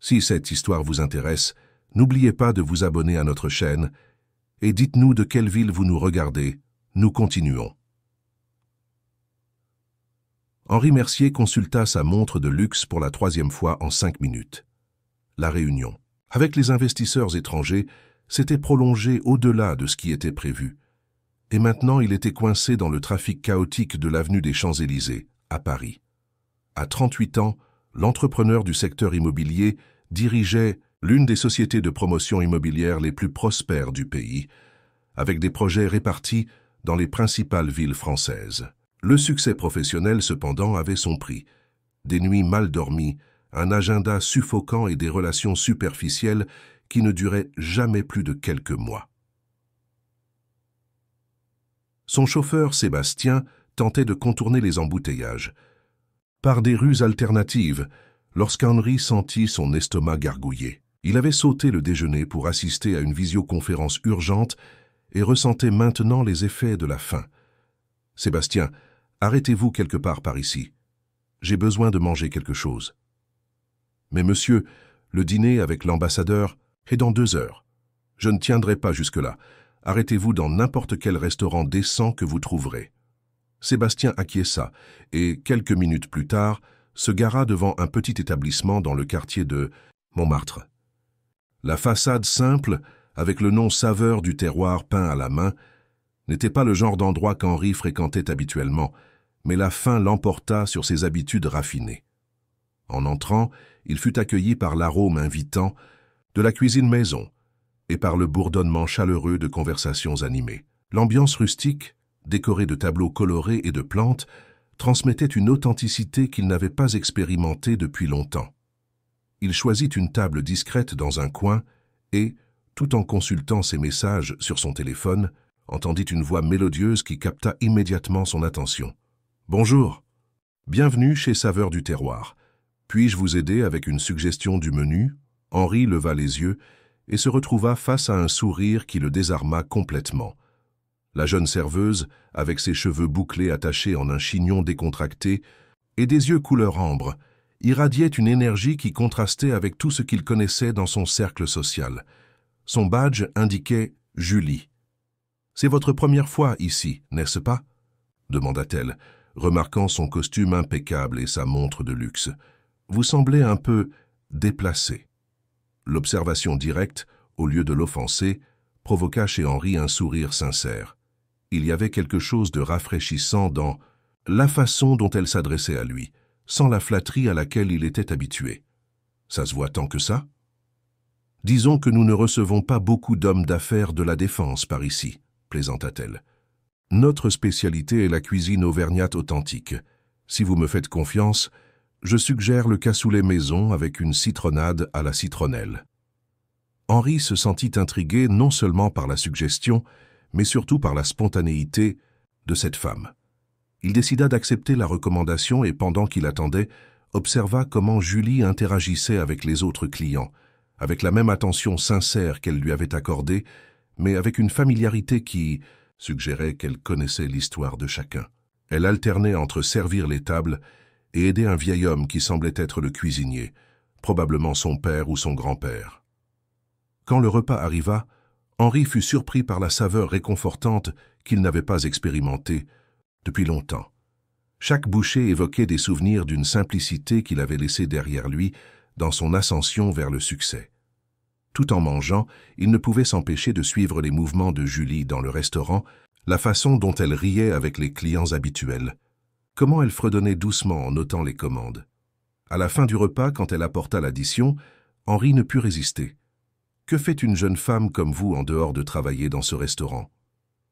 Si cette histoire vous intéresse, n'oubliez pas de vous abonner à notre chaîne et dites-nous de quelle ville vous nous regardez. Nous continuons. Henri Mercier consulta sa montre de luxe pour la 3e fois en 5 minutes. La réunion, avec les investisseurs étrangers, s'était prolongée au-delà de ce qui était prévu. Et maintenant, il était coincé dans le trafic chaotique de l'avenue des Champs-Élysées, à Paris. À 38 ans, l'entrepreneur du secteur immobilier dirigeait l'une des sociétés de promotion immobilière les plus prospères du pays, avec des projets répartis dans les principales villes françaises. Le succès professionnel, cependant, avait son prix. Des nuits mal dormies, un agenda suffocant et des relations superficielles qui ne duraient jamais plus de quelques mois. Son chauffeur, Sébastien, tentait de contourner les embouteillages. Par des rues alternatives, lorsqu'Henri sentit son estomac gargouiller. Il avait sauté le déjeuner pour assister à une visioconférence urgente et ressentait maintenant les effets de la faim. « Sébastien, arrêtez-vous quelque part par ici. J'ai besoin de manger quelque chose. »« Mais monsieur, le dîner avec l'ambassadeur est dans 2 heures. Je ne tiendrai pas jusque-là. Arrêtez-vous dans n'importe quel restaurant décent que vous trouverez. » Sébastien acquiesça et, quelques minutes plus tard, se gara devant un petit établissement dans le quartier de Montmartre. La façade simple, avec le nom Saveur du terroir peint à la main, n'était pas le genre d'endroit qu'Henri fréquentait habituellement, mais la faim l'emporta sur ses habitudes raffinées. En entrant, il fut accueilli par l'arôme invitant de la cuisine maison et par le bourdonnement chaleureux de conversations animées. L'ambiance rustique, décorée de tableaux colorés et de plantes, transmettait une authenticité qu'il n'avait pas expérimentée depuis longtemps. Il choisit une table discrète dans un coin et, tout en consultant ses messages sur son téléphone, entendit une voix mélodieuse qui capta immédiatement son attention. « Bonjour, bienvenue chez Saveur du terroir. Puis-je vous aider avec une suggestion du menu ?» Henri leva les yeux et se retrouva face à un sourire qui le désarma complètement. La jeune serveuse, avec ses cheveux bouclés attachés en un chignon décontracté et des yeux couleur ambre, irradiait une énergie qui contrastait avec tout ce qu'il connaissait dans son cercle social. Son badge indiquait « Julie ». « C'est votre première fois ici, n'est-ce pas ?» demanda-t-elle, remarquant son costume impeccable et sa montre de luxe. « Vous semblez un peu déplacé. » L'observation directe, au lieu de l'offenser, provoqua chez Henri un sourire sincère. Il y avait quelque chose de rafraîchissant dans la façon dont elle s'adressait à lui, sans la flatterie à laquelle il était habitué. « Ça se voit tant que ça ?» « Disons que nous ne recevons pas beaucoup d'hommes d'affaires de la défense par ici, » plaisanta-t-elle. « Notre spécialité est la cuisine auvergnate authentique. Si vous me faites confiance, je suggère le cassoulet maison avec une citronnade à la citronnelle. » Henri se sentit intrigué non seulement par la suggestion, mais surtout par la spontanéité de cette femme. Il décida d'accepter la recommandation et pendant qu'il attendait, observa comment Julie interagissait avec les autres clients, avec la même attention sincère qu'elle lui avait accordée, mais avec une familiarité qui suggérait qu'elle connaissait l'histoire de chacun. Elle alternait entre servir les tables et aider un vieil homme qui semblait être le cuisinier, probablement son père ou son grand-père. Quand le repas arriva, Henri fut surpris par la saveur réconfortante qu'il n'avait pas expérimentée depuis longtemps. Chaque bouchée évoquait des souvenirs d'une simplicité qu'il avait laissée derrière lui dans son ascension vers le succès. Tout en mangeant, il ne pouvait s'empêcher de suivre les mouvements de Julie dans le restaurant, la façon dont elle riait avec les clients habituels, comment elle fredonnait doucement en notant les commandes. À la fin du repas, quand elle apporta l'addition, Henri ne put résister. « Que fait une jeune femme comme vous en dehors de travailler dans ce restaurant ?»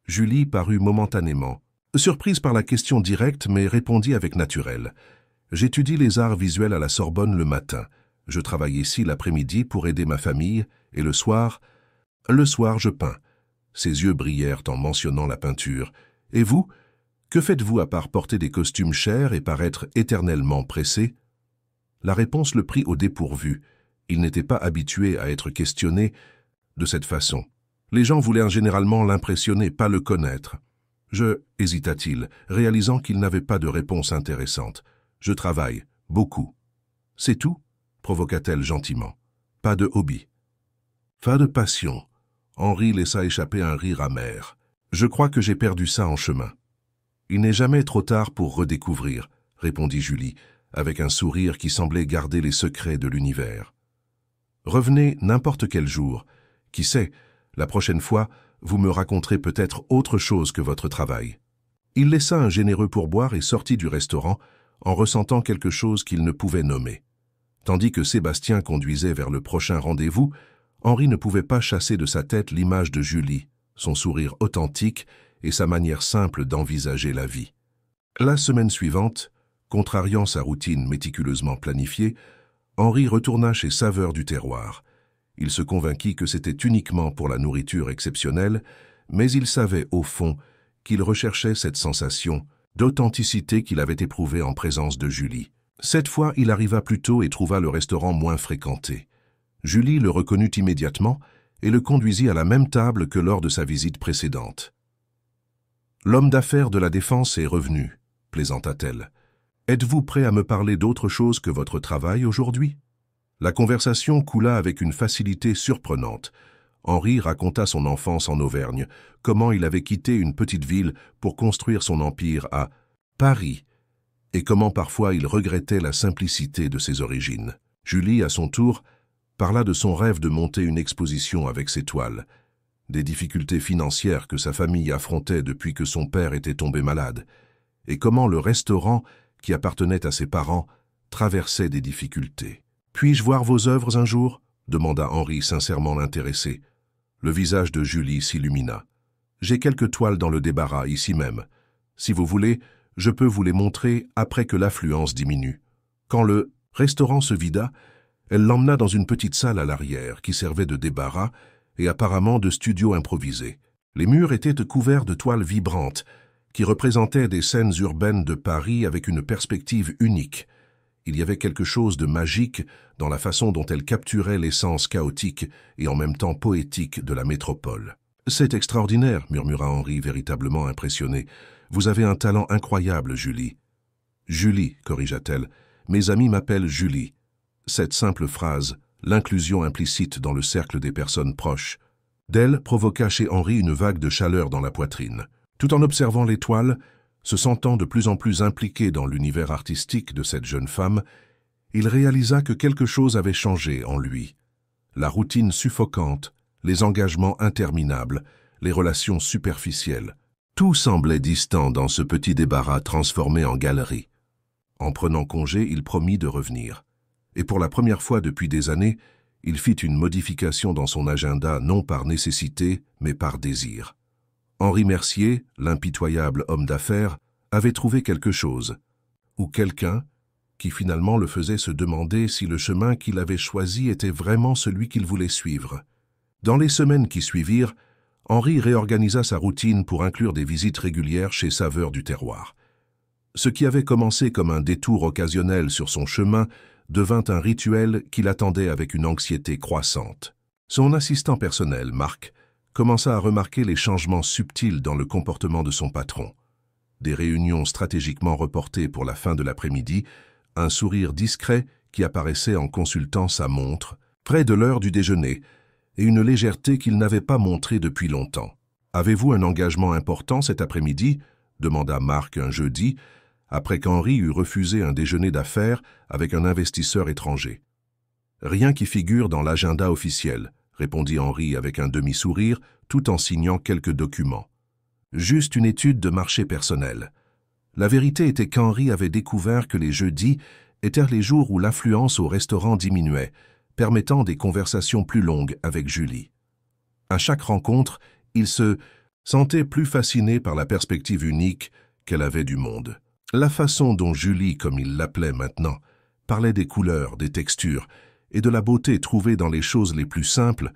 Julie parut momentanément, surprise par la question directe, mais répondit avec naturel. « J'étudie les arts visuels à la Sorbonne le matin. Je travaille ici l'après-midi pour aider ma famille, et le soir, je peins. » Ses yeux brillèrent en mentionnant la peinture. « Et vous, que faites-vous à part porter des costumes chers et paraître éternellement pressé ?» La réponse le prit au dépourvu. Il n'était pas habitué à être questionné de cette façon. Les gens voulaient généralement l'impressionner, pas le connaître. « hésita-t-il, réalisant qu'il n'avait pas de réponse intéressante. « Je travaille, beaucoup. »« C'est tout ?» provoqua-t-elle gentiment. pas de hobby. Pas de passion. Henri laissa échapper un rire amer. Je crois que j'ai perdu ça en chemin. Il n'est jamais trop tard pour redécouvrir, répondit Julie, avec un sourire qui semblait garder les secrets de l'univers. Revenez n'importe quel jour. Qui sait, la prochaine fois, vous me raconterez peut-être autre chose que votre travail. Il laissa un généreux pourboire et sortit du restaurant en ressentant quelque chose qu'il ne pouvait nommer. Tandis que Sébastien conduisait vers le prochain rendez-vous, Henri ne pouvait pas chasser de sa tête l'image de Julie, son sourire authentique et sa manière simple d'envisager la vie. La semaine suivante, contrariant sa routine méticuleusement planifiée, Henri retourna chez Saveurs du Terroir. Il se convainquit que c'était uniquement pour la nourriture exceptionnelle, mais il savait au fond qu'il recherchait cette sensation d'authenticité qu'il avait éprouvée en présence de Julie. Cette fois, il arriva plus tôt et trouva le restaurant moins fréquenté. Julie le reconnut immédiatement et le conduisit à la même table que lors de sa visite précédente. « L'homme d'affaires de la Défense est revenu », plaisanta-t-elle. « Êtes-vous prêt à me parler d'autre chose que votre travail aujourd'hui ?» La conversation coula avec une facilité surprenante. Henri raconta son enfance en Auvergne, comment il avait quitté une petite ville pour construire son empire à Paris, et comment parfois il regrettait la simplicité de ses origines. Julie, à son tour, parla de son rêve de monter une exposition avec ses toiles, des difficultés financières que sa famille affrontait depuis que son père était tombé malade, et comment le restaurant, qui appartenait à ses parents, traversait des difficultés. « Puis-je voir vos œuvres un jour ?» demanda Henri, sincèrement intéressé. Le visage de Julie s'illumina. « J'ai quelques toiles dans le débarras, ici même. Si vous voulez, je peux vous les montrer après que l'affluence diminue. » Quand le restaurant se vida, elle l'emmena dans une petite salle à l'arrière qui servait de débarras et apparemment de studio improvisé. Les murs étaient couverts de toiles vibrantes qui représentaient des scènes urbaines de Paris avec une perspective unique. Il y avait quelque chose de magique dans la façon dont elle capturait l'essence chaotique et en même temps poétique de la métropole. « C'est extraordinaire », murmura Henri, véritablement impressionné. « Vous avez un talent incroyable, Julie. »« Julie », corrigea-t-elle. « Mes amis m'appellent Julie. » Cette simple phrase, l'inclusion implicite dans le cercle des personnes proches, d'elle provoqua chez Henri une vague de chaleur dans la poitrine. Tout en observant les toiles, se sentant de plus en plus impliqué dans l'univers artistique de cette jeune femme, il réalisa que quelque chose avait changé en lui. La routine suffocante, les engagements interminables, les relations superficielles, tout semblait distant dans ce petit débarras transformé en galerie. En prenant congé, il promit de revenir. Et pour la première fois depuis des années, il fit une modification dans son agenda non par nécessité, mais par désir. Henri Mercier, l'impitoyable homme d'affaires, avait trouvé quelque chose, ou quelqu'un, qui finalement le faisait se demander si le chemin qu'il avait choisi était vraiment celui qu'il voulait suivre. Dans les semaines qui suivirent, Henri réorganisa sa routine pour inclure des visites régulières chez Saveurs du Terroir. Ce qui avait commencé comme un détour occasionnel sur son chemin devint un rituel qui l'attendait avec une anxiété croissante. Son assistant personnel, Marc, commença à remarquer les changements subtils dans le comportement de son patron. Des réunions stratégiquement reportées pour la fin de l'après-midi, un sourire discret qui apparaissait en consultant sa montre, près de l'heure du déjeuner, et une légèreté qu'il n'avait pas montrée depuis longtemps. « Avez-vous un engagement important cet après-midi » demanda Marc un jeudi, après qu'Henri eut refusé un déjeuner d'affaires avec un investisseur étranger. « Rien qui figure dans l'agenda officiel », répondit Henri avec un demi-sourire, tout en signant quelques documents. « Juste une étude de marché personnel. » La vérité était qu'Henri avait découvert que les jeudis étaient les jours où l'affluence au restaurant diminuait, permettant des conversations plus longues avec Julie. À chaque rencontre, il se sentait plus fasciné par la perspective unique qu'elle avait du monde. La façon dont Julie, comme il l'appelait maintenant, parlait des couleurs, des textures et de la beauté trouvée dans les choses les plus simples,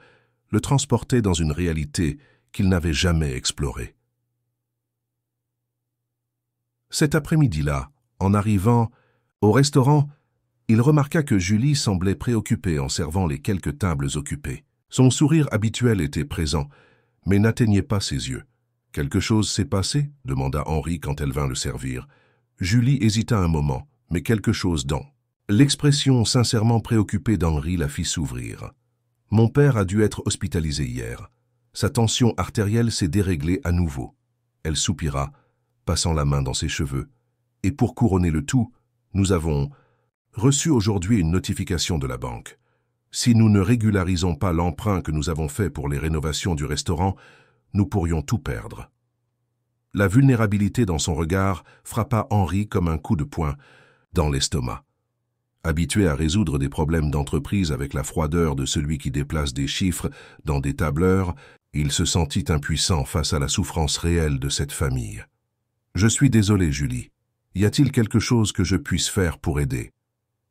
le transportait dans une réalité qu'il n'avait jamais explorée. Cet après-midi-là, en arrivant au restaurant, il remarqua que Julie semblait préoccupée en servant les quelques tables occupées. Son sourire habituel était présent, mais n'atteignait pas ses yeux. « Quelque chose s'est passé ?» demanda Henri quand elle vint le servir. Julie hésita un moment, mais quelque chose dans L'expression sincèrement préoccupée d'Henri la fit s'ouvrir. « Mon père a dû être hospitalisé hier. Sa tension artérielle s'est déréglée à nouveau. » Elle soupira, passant la main dans ses cheveux. « Et pour couronner le tout, nous avons reçu aujourd'hui une notification de la banque. Si nous ne régularisons pas l'emprunt que nous avons fait pour les rénovations du restaurant, nous pourrions tout perdre. » La vulnérabilité dans son regard frappa Henri comme un coup de poing dans l'estomac. Habitué à résoudre des problèmes d'entreprise avec la froideur de celui qui déplace des chiffres dans des tableurs, il se sentit impuissant face à la souffrance réelle de cette famille. « Je suis désolé, Julie. Y a-t-il quelque chose que je puisse faire pour aider ?»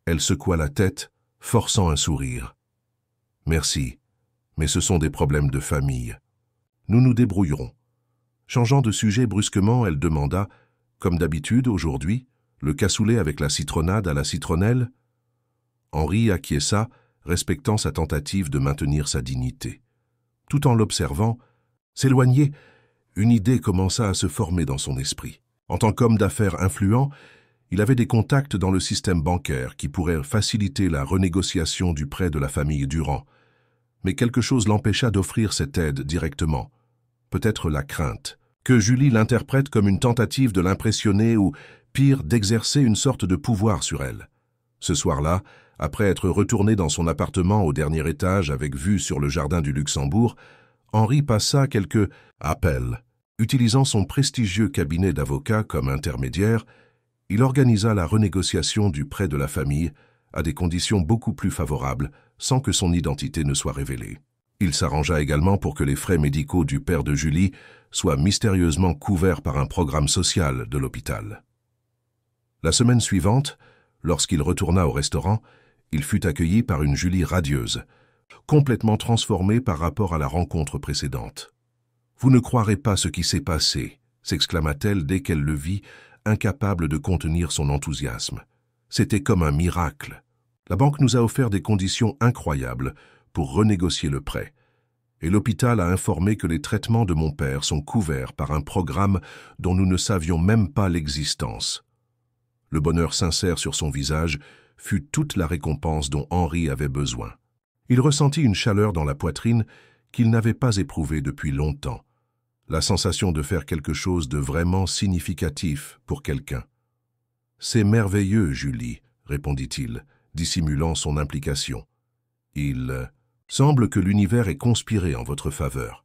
Elle secoua la tête, forçant un sourire. « Merci, mais ce sont des problèmes de famille. Nous nous débrouillerons. » Changeant de sujet brusquement, elle demanda, comme d'habitude aujourd'hui, le cassoulet avec la citronnade à la citronnelle. Henri acquiesça, respectant sa tentative de maintenir sa dignité. Tout en l'observant, s'éloigner, une idée commença à se former dans son esprit. En tant qu'homme d'affaires influent, il avait des contacts dans le système bancaire qui pourraient faciliter la renégociation du prêt de la famille Durand. Mais quelque chose l'empêcha d'offrir cette aide directement. Peut-être la crainte, que Julie l'interprète comme une tentative de l'impressionner ou, pire, d'exercer une sorte de pouvoir sur elle. Ce soir-là, après être retourné dans son appartement au dernier étage avec vue sur le jardin du Luxembourg, Henri passa quelques appels. Utilisant son prestigieux cabinet d'avocat comme intermédiaire, il organisa la renégociation du prêt de la famille à des conditions beaucoup plus favorables, sans que son identité ne soit révélée. Il s'arrangea également pour que les frais médicaux du père de Julie soient mystérieusement couverts par un programme social de l'hôpital. La semaine suivante, lorsqu'il retourna au restaurant, il fut accueilli par une Julie radieuse, complètement transformée par rapport à la rencontre précédente. « Vous ne croirez pas ce qui s'est passé », s'exclama-t-elle dès qu'elle le vit, incapable de contenir son enthousiasme. « C'était comme un miracle. La banque nous a offert des conditions incroyables pour renégocier le prêt. Et l'hôpital a informé que les traitements de mon père sont couverts par un programme dont nous ne savions même pas l'existence. » Le bonheur sincère sur son visage fut toute la récompense dont Henri avait besoin. Il ressentit une chaleur dans la poitrine qu'il n'avait pas éprouvée depuis longtemps, la sensation de faire quelque chose de vraiment significatif pour quelqu'un. « C'est merveilleux, Julie, » répondit-il, dissimulant son implication. « Il semble que l'univers ait conspiré en votre faveur.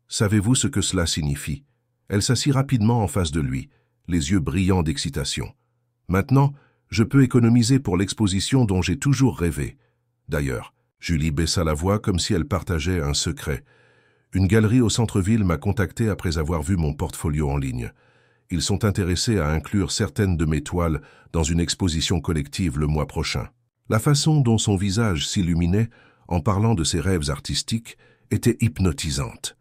Savez-vous ce que cela signifie ?» Elle s'assit rapidement en face de lui, les yeux brillants d'excitation. « Maintenant, je peux économiser pour l'exposition dont j'ai toujours rêvé. D'ailleurs, Julie baissa la voix comme si elle partageait un secret. Une galerie au centre-ville m'a contacté après avoir vu mon portfolio en ligne. Ils sont intéressés à inclure certaines de mes toiles dans une exposition collective le mois prochain. » La façon dont son visage s'illuminait en parlant de ses rêves artistiques était hypnotisante.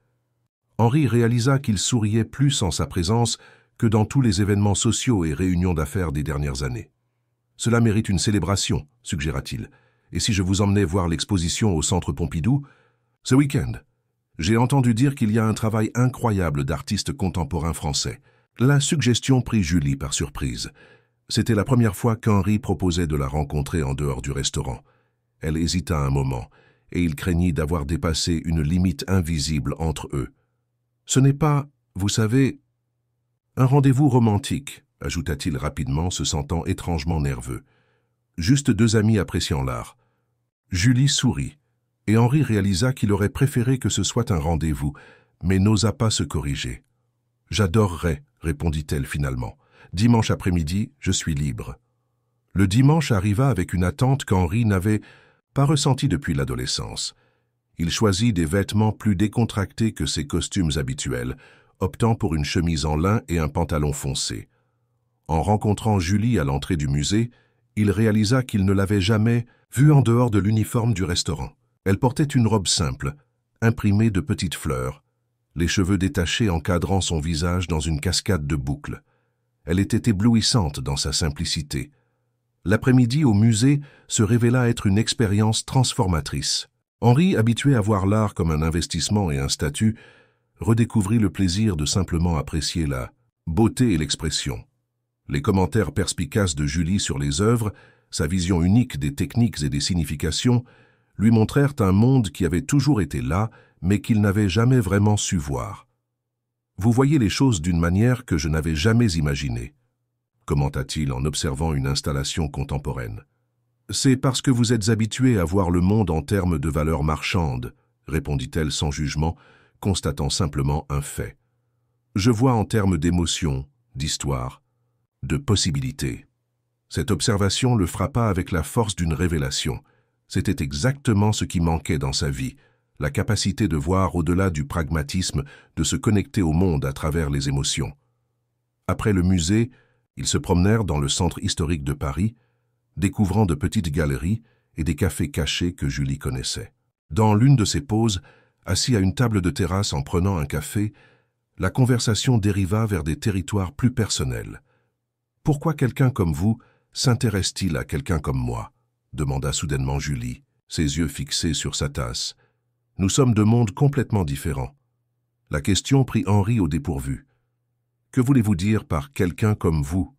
Henri réalisa qu'il souriait plus en sa présence que dans tous les événements sociaux et réunions d'affaires des dernières années. « Cela mérite une célébration, suggéra-t-il. Et si je vous emmenais voir l'exposition au Centre Pompidou, ce week-end? J'ai entendu dire qu'il y a un travail incroyable d'artistes contemporains français. » La suggestion prit Julie par surprise. C'était la première fois qu'Henri proposait de la rencontrer en dehors du restaurant. Elle hésita un moment, et il craignit d'avoir dépassé une limite invisible entre eux. « Ce n'est pas, vous savez, un rendez-vous romantique, » ajouta-t-il rapidement, se sentant étrangement nerveux. « Juste deux amis appréciant l'art. » Julie sourit, et Henri réalisa qu'il aurait préféré que ce soit un rendez-vous, mais n'osa pas se corriger. « J'adorerais, » répondit-elle finalement. « Dimanche après-midi, je suis libre. » Le dimanche arriva avec une attente qu'Henri n'avait pas ressentie depuis l'adolescence. Il choisit des vêtements plus décontractés que ses costumes habituels, optant pour une chemise en lin et un pantalon foncé. En rencontrant Julie à l'entrée du musée, il réalisa qu'il ne l'avait jamais vue en dehors de l'uniforme du restaurant. Elle portait une robe simple, imprimée de petites fleurs, les cheveux détachés encadrant son visage dans une cascade de boucles. Elle était éblouissante dans sa simplicité. L'après-midi au musée se révéla être une expérience transformatrice. Henri, habitué à voir l'art comme un investissement et un statut, redécouvrit le plaisir de simplement apprécier la beauté et l'expression. Les commentaires perspicaces de Julie sur les œuvres sa vision unique des techniques et des significations, lui montrèrent un monde qui avait toujours été là, mais qu'il n'avait jamais vraiment su voir. « Vous voyez les choses d'une manière que je n'avais jamais imaginée », commenta-t-il en observant une installation contemporaine. « C'est parce que vous êtes habitué à voir le monde en termes de valeurs marchandes, » répondit-elle sans jugement, constatant simplement un fait. « Je vois en termes d'émotions, d'histoire, de possibilités. » Cette observation le frappa avec la force d'une révélation. C'était exactement ce qui manquait dans sa vie, la capacité de voir au-delà du pragmatisme, de se connecter au monde à travers les émotions. Après le musée, ils se promenèrent dans le centre historique de Paris, découvrant de petites galeries et des cafés cachés que Julie connaissait. Dans l'une de ces pauses, assis à une table de terrasse en prenant un café, la conversation dériva vers des territoires plus personnels. « Pourquoi quelqu'un comme vous s'intéresse-t-il à quelqu'un comme moi ?» demanda soudainement Julie, ses yeux fixés sur sa tasse. « Nous sommes de mondes complètement différents. » La question prit Henri au dépourvu. « Que voulez-vous dire par quelqu'un comme vous ?»«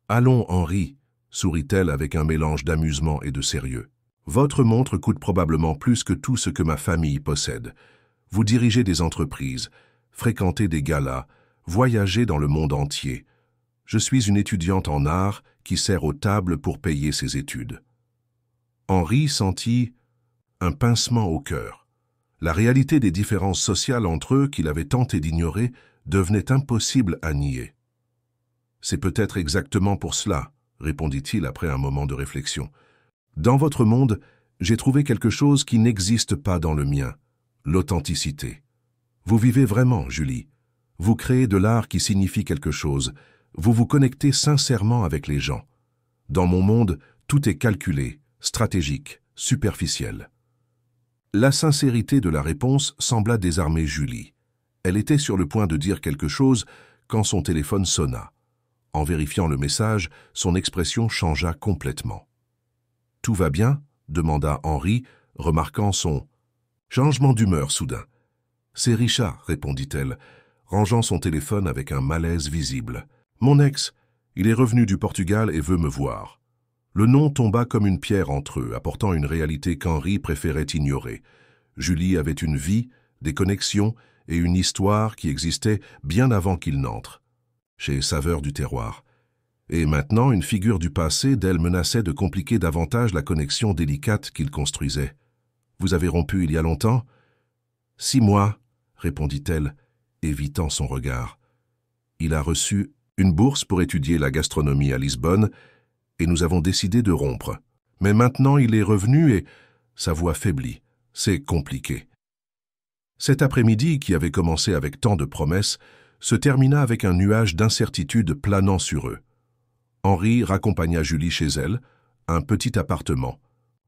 Allons, Henri, » sourit-elle avec un mélange d'amusement et de sérieux. « Votre montre coûte probablement plus que tout ce que ma famille possède. Vous dirigez des entreprises, fréquentez des galas, voyagez dans le monde entier. Je suis une étudiante en art qui sert aux tables pour payer ses études. » Henri sentit un pincement au cœur. La réalité des différences sociales entre eux qu'il avait tenté d'ignorer devenait impossible à nier. « C'est peut-être exactement pour cela, » répondit-il après un moment de réflexion. « Dans votre monde, j'ai trouvé quelque chose qui n'existe pas dans le mien, l'authenticité. Vous vivez vraiment, Julie. Vous créez de l'art qui signifie quelque chose. Vous vous connectez sincèrement avec les gens. Dans mon monde, tout est calculé, stratégique, superficiel. » La sincérité de la réponse sembla désarmer Julie. Elle était sur le point de dire quelque chose quand son téléphone sonna. En vérifiant le message, son expression changea complètement. « Tout va bien ?» demanda Henri, remarquant son changement d'humeur soudain. « C'est Richard, » répondit-elle, rangeant son téléphone avec un malaise visible. « Mon ex, il est revenu du Portugal et veut me voir. » Le nom tomba comme une pierre entre eux, apportant une réalité qu'Henri préférait ignorer. Julie avait une vie, des connexions et une histoire qui existaient bien avant qu'il n'entre, chez Saveurs du Terroir. Et maintenant, une figure du passé d'elle menaçait de compliquer davantage la connexion délicate qu'il construisait. « Vous avez rompu il y a longtemps ?»« 6 mois, » répondit-elle, évitant son regard. « Il a reçu une bourse pour étudier la gastronomie à Lisbonne, et nous avons décidé de rompre. Mais maintenant il est revenu et sa voix faiblit. C'est compliqué. » Cet après-midi, qui avait commencé avec tant de promesses, se termina avec un nuage d'incertitude planant sur eux. Henri raccompagna Julie chez elle, un petit appartement,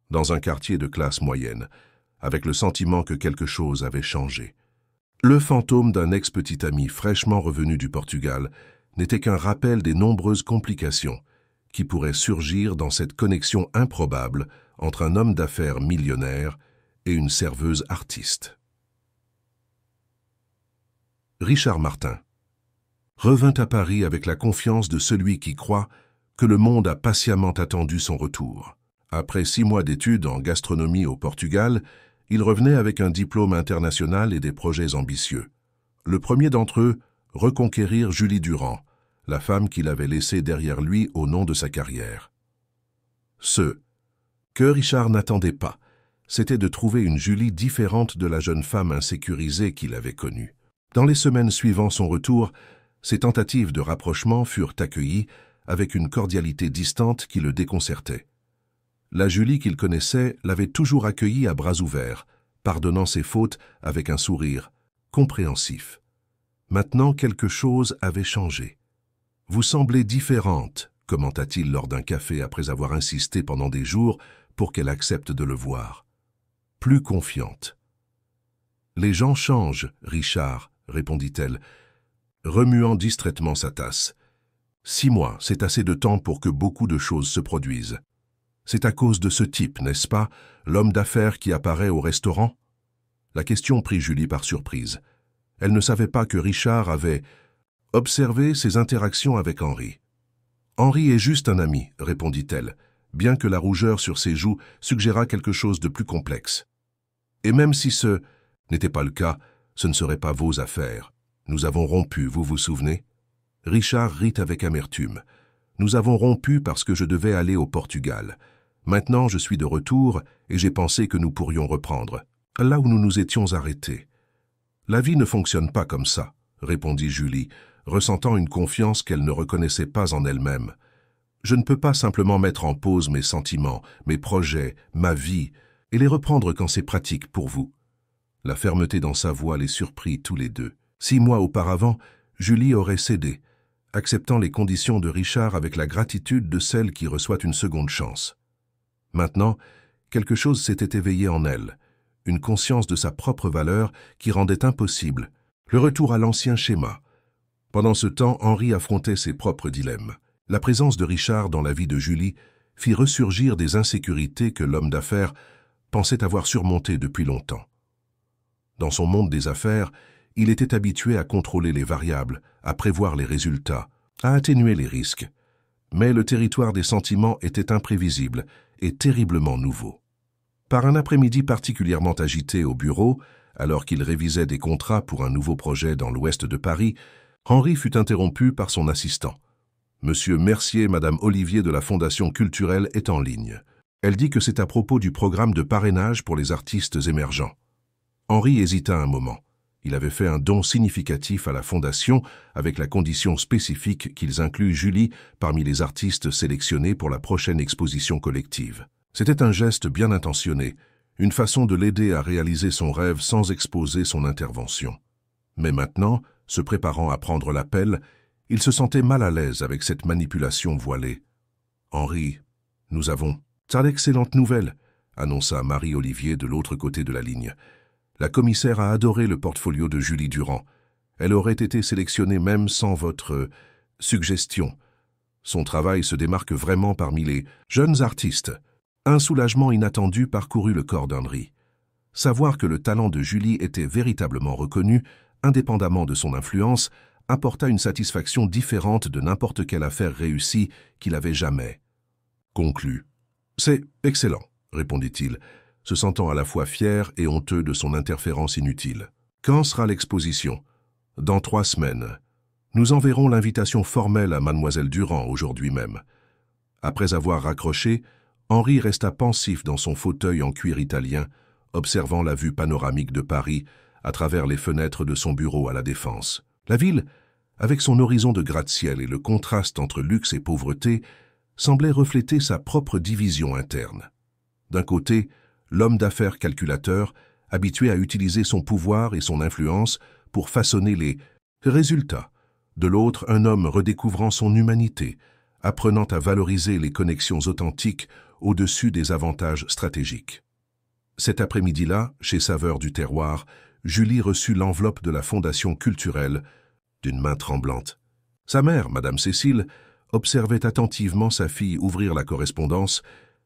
dans un quartier de classe moyenne, avec le sentiment que quelque chose avait changé. Le fantôme d'un ex-petit ami fraîchement revenu du Portugal n'était qu'un rappel des nombreuses complications qui pourraient surgir dans cette connexion improbable entre un homme d'affaires millionnaire et une serveuse artiste. Richard Martin revint à Paris avec la confiance de celui qui croit que le monde a patiemment attendu son retour. Après 6 mois d'études en gastronomie au Portugal, il revenait avec un diplôme international et des projets ambitieux. Le premier d'entre eux, reconquérir Julie Durand, la femme qu'il avait laissée derrière lui au nom de sa carrière. Ce que Richard n'attendait pas, c'était de trouver une Julie différente de la jeune femme insécurisée qu'il avait connue. Dans les semaines suivant son retour, ses tentatives de rapprochement furent accueillies avec une cordialité distante qui le déconcertait. La Julie qu'il connaissait l'avait toujours accueilli à bras ouverts, pardonnant ses fautes avec un sourire compréhensif. Maintenant, quelque chose avait changé. « Vous semblez différente », commenta-t-il lors d'un café après avoir insisté pendant des jours pour qu'elle accepte de le voir. « Plus confiante. »« Les gens changent, Richard, » répondit-elle, remuant distraitement sa tasse. « 6 mois, c'est assez de temps pour que beaucoup de choses se produisent. C'est à cause de ce type, n'est-ce pas, l'homme d'affaires qui apparaît au restaurant ?» La question prit Julie par surprise. Elle ne savait pas que Richard avait observé ses interactions avec Henri. Henri est juste un ami, répondit-elle, bien que la rougeur sur ses joues suggérât quelque chose de plus complexe. Et même si ce n'était pas le cas, ce ne serait pas vos affaires. Nous avons rompu, vous vous souvenez? Richard rit avec amertume. Nous avons rompu parce que je devais aller au Portugal. Maintenant, je suis de retour et j'ai pensé que nous pourrions reprendre, là où nous nous étions arrêtés. La vie ne fonctionne pas comme ça, répondit Julie, ressentant une confiance qu'elle ne reconnaissait pas en elle-même. Je ne peux pas simplement mettre en pause mes sentiments, mes projets, ma vie, et les reprendre quand c'est pratique pour vous. La fermeté dans sa voix les surprit tous les deux. 6 mois auparavant, Julie aurait cédé, acceptant les conditions de Richard avec la gratitude de celle qui reçoit une seconde chance. Maintenant, quelque chose s'était éveillé en elle, une conscience de sa propre valeur qui rendait impossible le retour à l'ancien schéma. Pendant ce temps, Henri affrontait ses propres dilemmes. La présence de Richard dans la vie de Julie fit ressurgir des insécurités que l'homme d'affaires pensait avoir surmontées depuis longtemps. Dans son monde des affaires, il était habitué à contrôler les variables, à prévoir les résultats, à atténuer les risques. Mais le territoire des sentiments était imprévisible et terriblement nouveau. Par un après-midi particulièrement agité au bureau, alors qu'il révisait des contrats pour un nouveau projet dans l'ouest de Paris, Henri fut interrompu par son assistant. « Monsieur Mercier et Madame Olivier de la Fondation culturelle est en ligne. Elle dit que c'est à propos du programme de parrainage pour les artistes émergents. » Henri hésita un moment. Il avait fait un don significatif à la Fondation avec la condition spécifique qu'ils incluent Julie parmi les artistes sélectionnés pour la prochaine exposition collective. C'était un geste bien intentionné, une façon de l'aider à réaliser son rêve sans exposer son intervention. Mais maintenant, se préparant à prendre l'appel, il se sentait mal à l'aise avec cette manipulation voilée. « Henri, nous avons... »« C'est d'excellentes nouvelles » annonça Marie-Olivier de l'autre côté de la ligne. La commissaire a adoré le portfolio de Julie Durand. Elle aurait été sélectionnée même sans votre suggestion. Son travail se démarque vraiment parmi les jeunes artistes. Un soulagement inattendu parcourut le corps d'Henri. Savoir que le talent de Julie était véritablement reconnu, indépendamment de son influence, apporta une satisfaction différente de n'importe quelle affaire réussie qu'il avait jamais conclue. « C'est excellent », répondit-il, se sentant à la fois fier et honteux de son interférence inutile. « Quand sera l'exposition ? » ?»« Dans 3 semaines. Nous enverrons l'invitation formelle à Mademoiselle Durand aujourd'hui même. » Après avoir raccroché, Henri resta pensif dans son fauteuil en cuir italien, observant la vue panoramique de Paris à travers les fenêtres de son bureau à la Défense. La ville, avec son horizon de gratte-ciel et le contraste entre luxe et pauvreté, semblait refléter sa propre division interne. D'un côté, l'homme d'affaires calculateur, habitué à utiliser son pouvoir et son influence pour façonner les résultats. De l'autre, un homme redécouvrant son humanité, apprenant à valoriser les connexions authentiques au-dessus des avantages stratégiques. Cet après-midi-là, chez Saveurs du Terroir, Julie reçut l'enveloppe de la Fondation culturelle d'une main tremblante. Sa mère, Madame Cécile, observait attentivement sa fille ouvrir la correspondance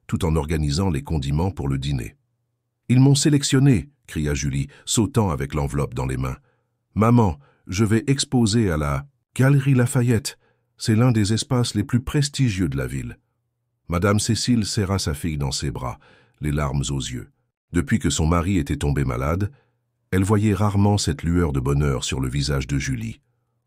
tout en organisant les condiments pour le dîner. « Ils m'ont sélectionné !» cria Julie, sautant avec l'enveloppe dans les mains. « Maman, je vais exposer à la Galerie Lafayette. C'est l'un des espaces les plus prestigieux de la ville. » Madame Cécile serra sa fille dans ses bras, les larmes aux yeux. Depuis que son mari était tombé malade, elle voyait rarement cette lueur de bonheur sur le visage de Julie.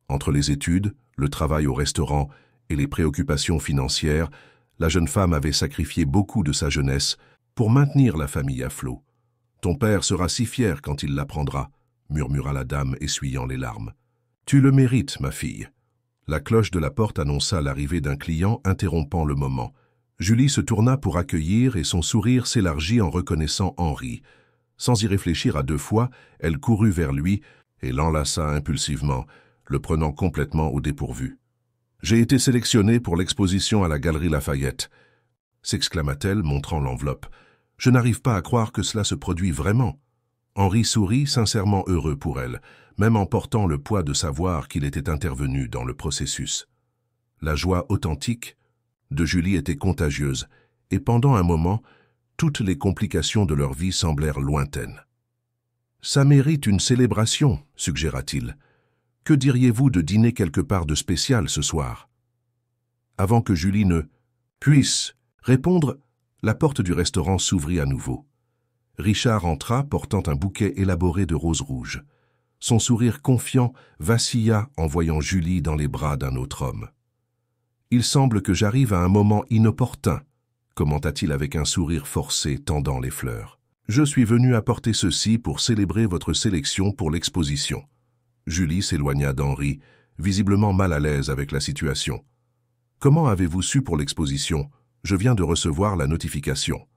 Entre les études, le travail au restaurant et les préoccupations financières, la jeune femme avait sacrifié beaucoup de sa jeunesse pour maintenir la famille à flot. « Ton père sera si fier quand il l'apprendra », murmura la dame, essuyant les larmes. « Tu le mérites, ma fille. » La cloche de la porte annonça l'arrivée d'un client interrompant le moment. Julie se tourna pour accueillir et son sourire s'élargit en reconnaissant Henri. Sans y réfléchir à 2 fois, elle courut vers lui et l'enlaça impulsivement, le prenant complètement au dépourvu. « J'ai été sélectionnée pour l'exposition à la Galerie Lafayette », s'exclama-t-elle, montrant l'enveloppe. « Je n'arrive pas à croire que cela se produit vraiment. » Henri sourit, sincèrement heureux pour elle, même en portant le poids de savoir qu'il était intervenu dans le processus. La joie authentique de Julie était contagieuse, et pendant un moment, toutes les complications de leur vie semblèrent lointaines. « Ça mérite une célébration, » suggéra-t-il. « Que diriez-vous de dîner quelque part de spécial ce soir ?» Avant que Julie ne puisse répondre, la porte du restaurant s'ouvrit à nouveau. Richard entra portant un bouquet élaboré de roses rouges. Son sourire confiant vacilla en voyant Julie dans les bras d'un autre homme. « Il semble que j'arrive à un moment inopportun », commenta-t-il avec un sourire forcé tendant les fleurs. « Je suis venu apporter ceci pour célébrer votre sélection pour l'exposition. » Julie s'éloigna d'Henri, visiblement mal à l'aise avec la situation. « Comment avez-vous su pour l'exposition? Je viens de recevoir la notification. »«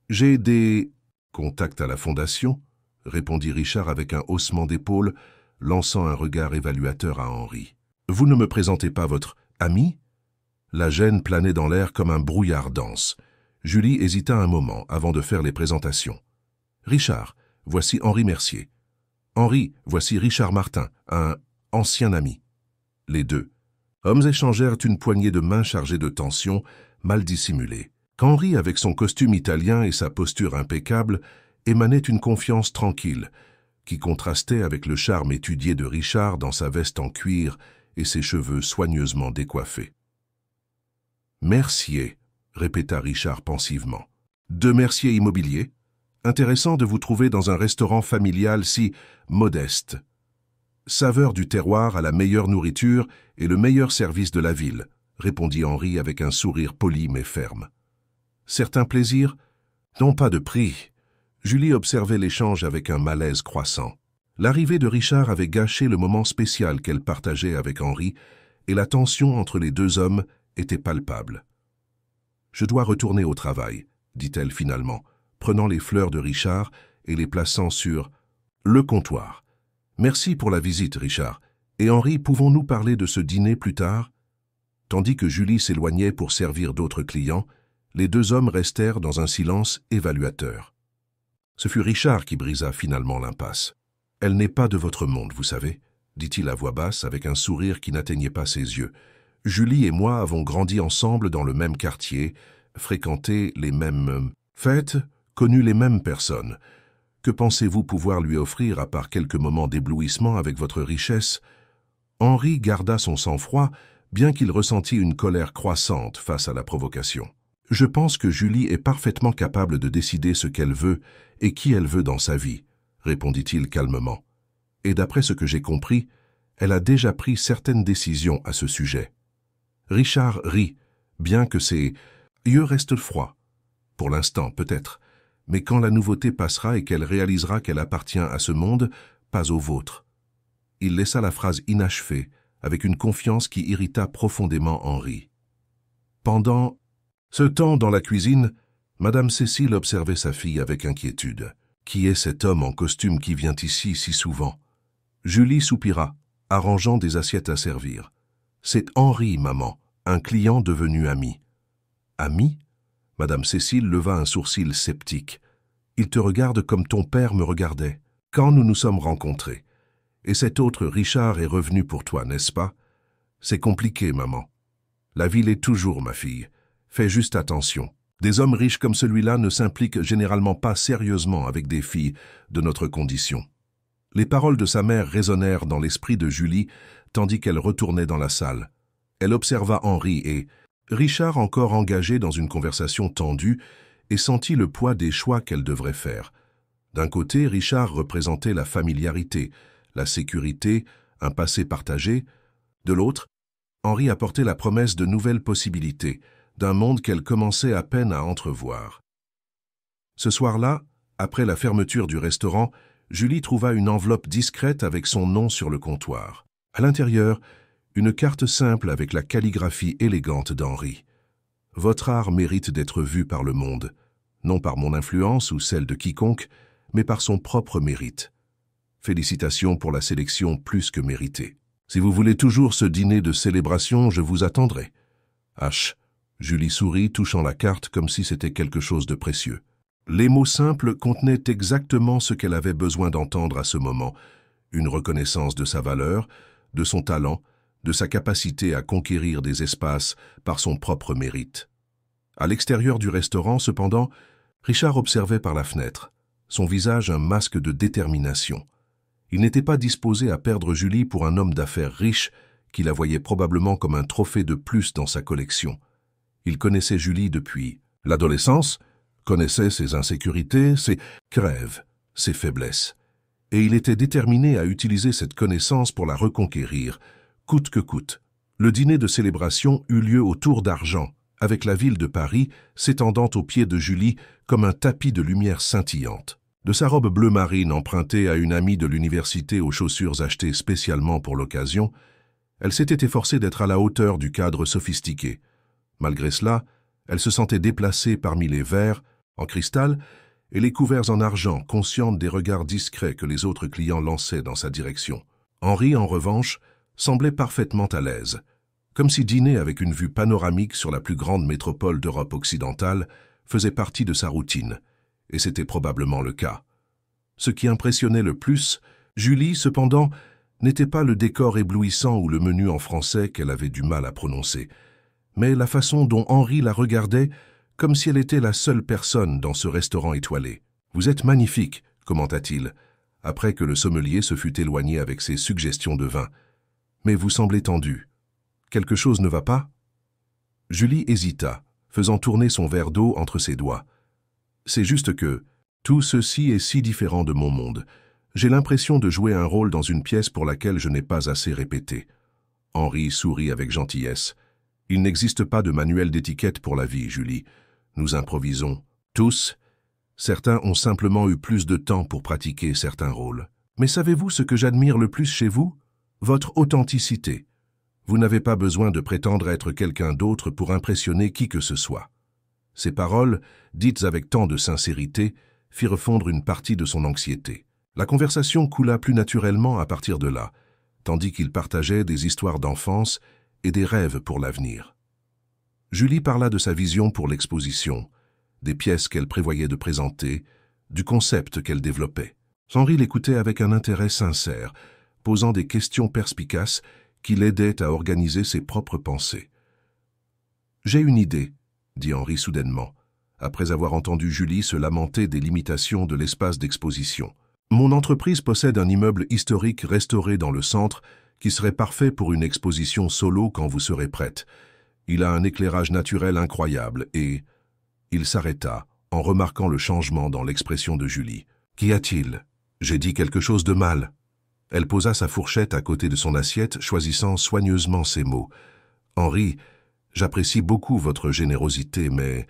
J'ai des contacts à la fondation ?» répondit Richard avec un haussement d'épaule, lançant un regard évaluateur à Henri. « Vous ne me présentez pas votre ami ?» La gêne planait dans l'air comme un brouillard dense. Julie hésita un moment avant de faire les présentations. « Richard, voici Henri Mercier. Henri, voici Richard Martin, un ancien ami. » Les deux hommes échangèrent une poignée de mains chargées de tension, mal dissimulée. Henri, avec son costume italien et sa posture impeccable, émanait une confiance tranquille, qui contrastait avec le charme étudié de Richard dans sa veste en cuir et ses cheveux soigneusement décoiffés. « Mercier », répéta Richard pensivement. « De Mercier Immobilier ? Intéressant de vous trouver dans un restaurant familial si modeste. Saveur du terroir à la meilleure nourriture et le meilleur service de la ville, » répondit Henri avec un sourire poli mais ferme. « Certains plaisirs ? Non, pas de prix. » Julie observait l'échange avec un malaise croissant. L'arrivée de Richard avait gâché le moment spécial qu'elle partageait avec Henri, et la tension entre les deux hommes était palpable. « Je dois retourner au travail, » dit-elle finalement, prenant les fleurs de Richard et les plaçant sur le comptoir. « Merci pour la visite, Richard. Et Henri, pouvons-nous parler de ce dîner plus tard ?» Tandis que Julie s'éloignait pour servir d'autres clients, les deux hommes restèrent dans un silence évaluateur. Ce fut Richard qui brisa finalement l'impasse. « Elle n'est pas de votre monde, vous savez, » dit-il à voix basse avec un sourire qui n'atteignait pas ses yeux. « Julie et moi avons grandi ensemble dans le même quartier, fréquenté les mêmes fêtes, connu les mêmes personnes. Que pensez-vous pouvoir lui offrir à part quelques moments d'éblouissement avec votre richesse ?» Henri garda son sang-froid, bien qu'il ressentît une colère croissante face à la provocation. « Je pense que Julie est parfaitement capable de décider ce qu'elle veut et qui elle veut dans sa vie, » répondit-il calmement. « Et d'après ce que j'ai compris, elle a déjà pris certaines décisions à ce sujet. » Richard rit, bien que ses yeux restent froids. Pour l'instant, peut-être, mais quand la nouveauté passera et qu'elle réalisera qu'elle appartient à ce monde, pas au vôtre. Il laissa la phrase inachevée, avec une confiance qui irrita profondément Henri. Pendant ce temps, dans la cuisine, Madame Cécile observait sa fille avec inquiétude. « Qui est cet homme en costume qui vient ici si souvent ?» Julie soupira, arrangeant des assiettes à servir. « C'est Henri, maman, un client devenu ami. »« Ami ?» Madame Cécile leva un sourcil sceptique. « Il te regarde comme ton père me regardait, quand nous nous sommes rencontrés. Et cet autre Richard est revenu pour toi, n'est-ce pas? C'est compliqué, maman. La ville est toujours, ma fille. Fais juste attention. Des hommes riches comme celui-là ne s'impliquent généralement pas sérieusement avec des filles de notre condition. » Les paroles de sa mère résonnèrent dans l'esprit de Julie, tandis qu'elle retournait dans la salle. Elle observa Henri et Richard encore engagé dans une conversation tendue et sentit le poids des choix qu'elle devrait faire. D'un côté, Richard représentait la familiarité, la sécurité, un passé partagé. De l'autre, Henri apportait la promesse de nouvelles possibilités, d'un monde qu'elle commençait à peine à entrevoir. Ce soir-là, après la fermeture du restaurant, Julie trouva une enveloppe discrète avec son nom sur le comptoir. À l'intérieur, une carte simple avec la calligraphie élégante d'Henri. « Votre art mérite d'être vu par le monde, non par mon influence ou celle de quiconque, mais par son propre mérite. Félicitations pour la sélection plus que méritée. Si vous voulez toujours ce dîner de célébration, je vous attendrai. H. » Julie sourit, touchant la carte comme si c'était quelque chose de précieux. Les mots simples contenaient exactement ce qu'elle avait besoin d'entendre à ce moment, une reconnaissance de sa valeur, de son talent, de sa capacité à conquérir des espaces par son propre mérite. À l'extérieur du restaurant, cependant, Richard observait par la fenêtre, son visage un masque de détermination. Il n'était pas disposé à perdre Julie pour un homme d'affaires riche qui la voyait probablement comme un trophée de plus dans sa collection. Il connaissait Julie depuis l'adolescence, connaissait ses insécurités, ses rêves, ses faiblesses. Et il était déterminé à utiliser cette connaissance pour la reconquérir, coûte que coûte. Le dîner de célébration eut lieu au Tour d'Argent, avec la ville de Paris s'étendant aux pieds de Julie comme un tapis de lumière scintillante. De sa robe bleu marine empruntée à une amie de l'université aux chaussures achetées spécialement pour l'occasion, elle s'était efforcée d'être à la hauteur du cadre sophistiqué. Malgré cela, elle se sentait déplacée parmi les verres, en cristal, et les couverts en argent, consciente des regards discrets que les autres clients lançaient dans sa direction. Henri, en revanche, semblait parfaitement à l'aise, comme si dîner avec une vue panoramique sur la plus grande métropole d'Europe occidentale faisait partie de sa routine, et c'était probablement le cas. Ce qui impressionnait le plus, Julie, cependant, n'était pas le décor éblouissant ou le menu en français qu'elle avait du mal à prononcer, mais la façon dont Henri la regardait comme si elle était la seule personne dans ce restaurant étoilé. « Vous êtes magnifique », commenta-t-il, après que le sommelier se fut éloigné avec ses suggestions de vin. « Mais vous semblez tendue. Quelque chose ne va pas ?» Julie hésita, faisant tourner son verre d'eau entre ses doigts. « C'est juste que tout ceci est si différent de mon monde. J'ai l'impression de jouer un rôle dans une pièce pour laquelle je n'ai pas assez répété. » Henri sourit avec gentillesse. « Il n'existe pas de manuel d'étiquette pour la vie, Julie. Nous improvisons. Tous. Certains ont simplement eu plus de temps pour pratiquer certains rôles. Mais savez-vous ce que j'admire le plus chez vous? Votre authenticité. Vous n'avez pas besoin de prétendre être quelqu'un d'autre pour impressionner qui que ce soit. » Ces paroles, dites avec tant de sincérité, firent fondre une partie de son anxiété. La conversation coula plus naturellement à partir de là, tandis qu'ils partageaient des histoires d'enfance et des rêves pour l'avenir. Julie parla de sa vision pour l'exposition, des pièces qu'elle prévoyait de présenter, du concept qu'elle développait. Henri l'écoutait avec un intérêt sincère, posant des questions perspicaces qui l'aidaient à organiser ses propres pensées. « J'ai une idée », dit Henri soudainement, après avoir entendu Julie se lamenter des limitations de l'espace d'exposition. « Mon entreprise possède un immeuble historique restauré dans le centre qui serait parfait pour une exposition solo quand vous serez prête. Il a un éclairage naturel incroyable et... » Il s'arrêta, en remarquant le changement dans l'expression de Julie. « Qu'y a-t-il? J'ai dit quelque chose de mal. » Elle posa sa fourchette à côté de son assiette, choisissant soigneusement ses mots. « Henri, j'apprécie beaucoup votre générosité, mais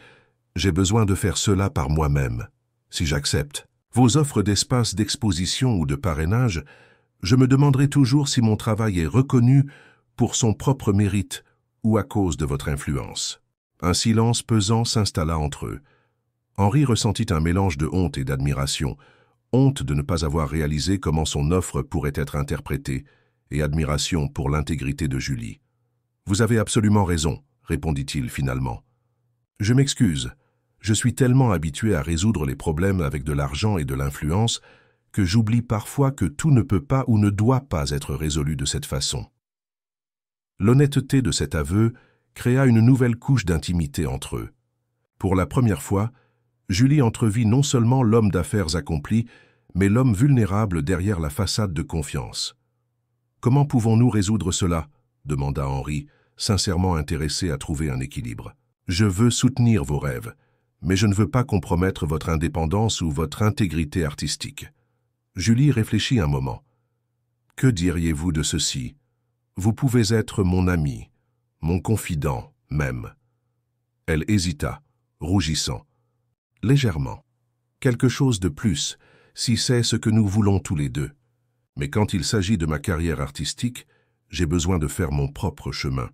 j'ai besoin de faire cela par moi-même. Si j'accepte vos offres d'espace d'exposition ou de parrainage, je me demanderai toujours si mon travail est reconnu pour son propre mérite ou à cause de votre influence. » Un silence pesant s'installa entre eux. Henri ressentit un mélange de honte et d'admiration, honte de ne pas avoir réalisé comment son offre pourrait être interprétée, et admiration pour l'intégrité de Julie. « Vous avez absolument raison, » répondit-il finalement. « Je m'excuse, je suis tellement habitué à résoudre les problèmes avec de l'argent et de l'influence que j'oublie parfois que tout ne peut pas ou ne doit pas être résolu de cette façon. » L'honnêteté de cet aveu créa une nouvelle couche d'intimité entre eux. Pour la première fois, Julie entrevit non seulement l'homme d'affaires accompli, mais l'homme vulnérable derrière la façade de confiance. « Comment pouvons-nous résoudre cela ?» demanda Henri, sincèrement intéressé à trouver un équilibre. « Je veux soutenir vos rêves, mais je ne veux pas compromettre votre indépendance ou votre intégrité artistique. » Julie réfléchit un moment. « Que diriez-vous de ceci? Vous pouvez être mon ami, mon confident même. » Elle hésita, rougissant. « Légèrement. Quelque chose de plus, si c'est ce que nous voulons tous les deux. Mais quand il s'agit de ma carrière artistique, j'ai besoin de faire mon propre chemin. »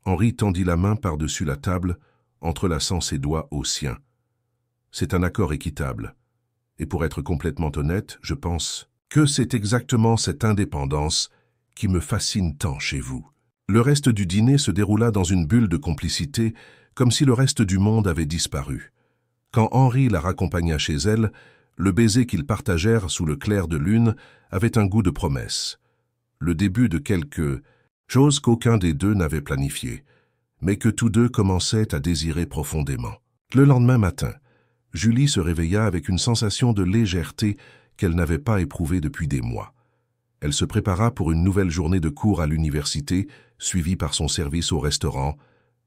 Henri tendit la main par-dessus la table, entrelaçant ses doigts aux siens. « C'est un accord équitable. Et pour être complètement honnête, je pense que c'est exactement cette indépendance qui me fascine tant chez vous. » Le reste du dîner se déroula dans une bulle de complicité, comme si le reste du monde avait disparu. Quand Henri la raccompagna chez elle, le baiser qu'ils partagèrent sous le clair de lune avait un goût de promesse. Le début de quelque chose qu'aucun des deux n'avait planifié, mais que tous deux commençaient à désirer profondément. Le lendemain matin, Julie se réveilla avec une sensation de légèreté qu'elle n'avait pas éprouvée depuis des mois. Elle se prépara pour une nouvelle journée de cours à l'université, suivie par son service au restaurant.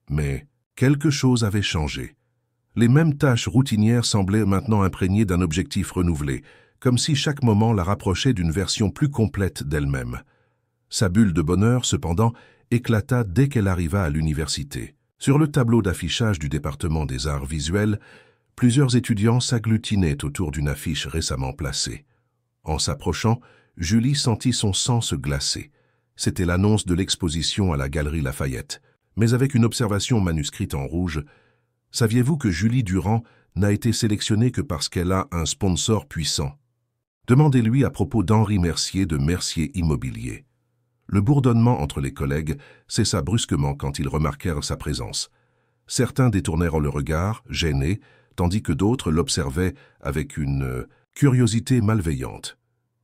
Mais quelque chose avait changé. Les mêmes tâches routinières semblaient maintenant imprégnées d'un objectif renouvelé, comme si chaque moment la rapprochait d'une version plus complète d'elle-même. Sa bulle de bonheur, cependant, éclata dès qu'elle arriva à l'université. Sur le tableau d'affichage du département des arts visuels, plusieurs étudiants s'agglutinaient autour d'une affiche récemment placée. En s'approchant, Julie sentit son sang se glacer. C'était l'annonce de l'exposition à la Galerie Lafayette. Mais avec une observation manuscrite en rouge, « Saviez-vous que Julie Durand n'a été sélectionnée que parce qu'elle a un sponsor puissant? Demandez-lui à propos d'Henri Mercier de Mercier Immobilier. » Le bourdonnement entre les collègues cessa brusquement quand ils remarquèrent sa présence. Certains détournèrent le regard, gênés, tandis que d'autres l'observaient avec une curiosité malveillante.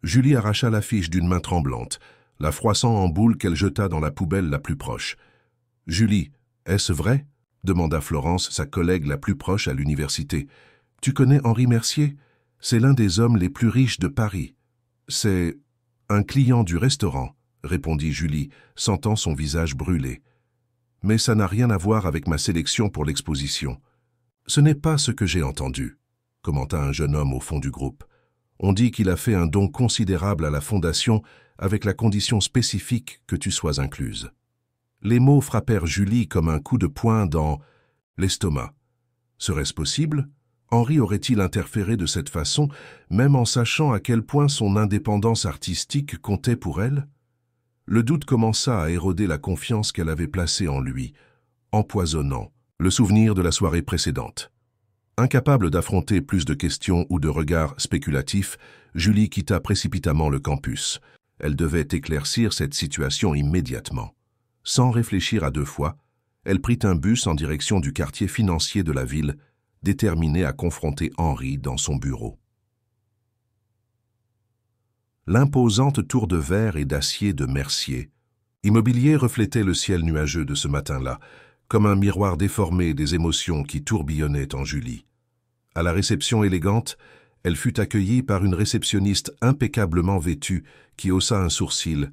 Julie arracha l'affiche d'une main tremblante, la froissant en boule qu'elle jeta dans la poubelle la plus proche. « Julie, est-ce vrai ?» demanda Florence, sa collègue la plus proche à l'université. « Tu connais Henri Mercier? C'est l'un des hommes les plus riches de Paris. »« C'est un client du restaurant, » répondit Julie, sentant son visage brûler. « Mais ça n'a rien à voir avec ma sélection pour l'exposition. »« Ce n'est pas ce que j'ai entendu, » commenta un jeune homme au fond du groupe. « On dit qu'il a fait un don considérable à la fondation avec la condition spécifique que tu sois incluse. » Les mots frappèrent Julie comme un coup de poing dans l'estomac. Serait-ce possible? Henri aurait-il interféré de cette façon, même en sachant à quel point son indépendance artistique comptait pour elle? Le doute commença à éroder la confiance qu'elle avait placée en lui, empoisonnant le souvenir de la soirée précédente. Incapable d'affronter plus de questions ou de regards spéculatifs, Julie quitta précipitamment le campus. Elle devait éclaircir cette situation immédiatement. Sans réfléchir à deux fois, elle prit un bus en direction du quartier financier de la ville, déterminée à confronter Henri dans son bureau. L'imposante tour de verre et d'acier de Mercier Immobilier reflétait le ciel nuageux de ce matin-là, comme un miroir déformé des émotions qui tourbillonnaient en Julie. À la réception élégante, elle fut accueillie par une réceptionniste impeccablement vêtue qui haussa un sourcil,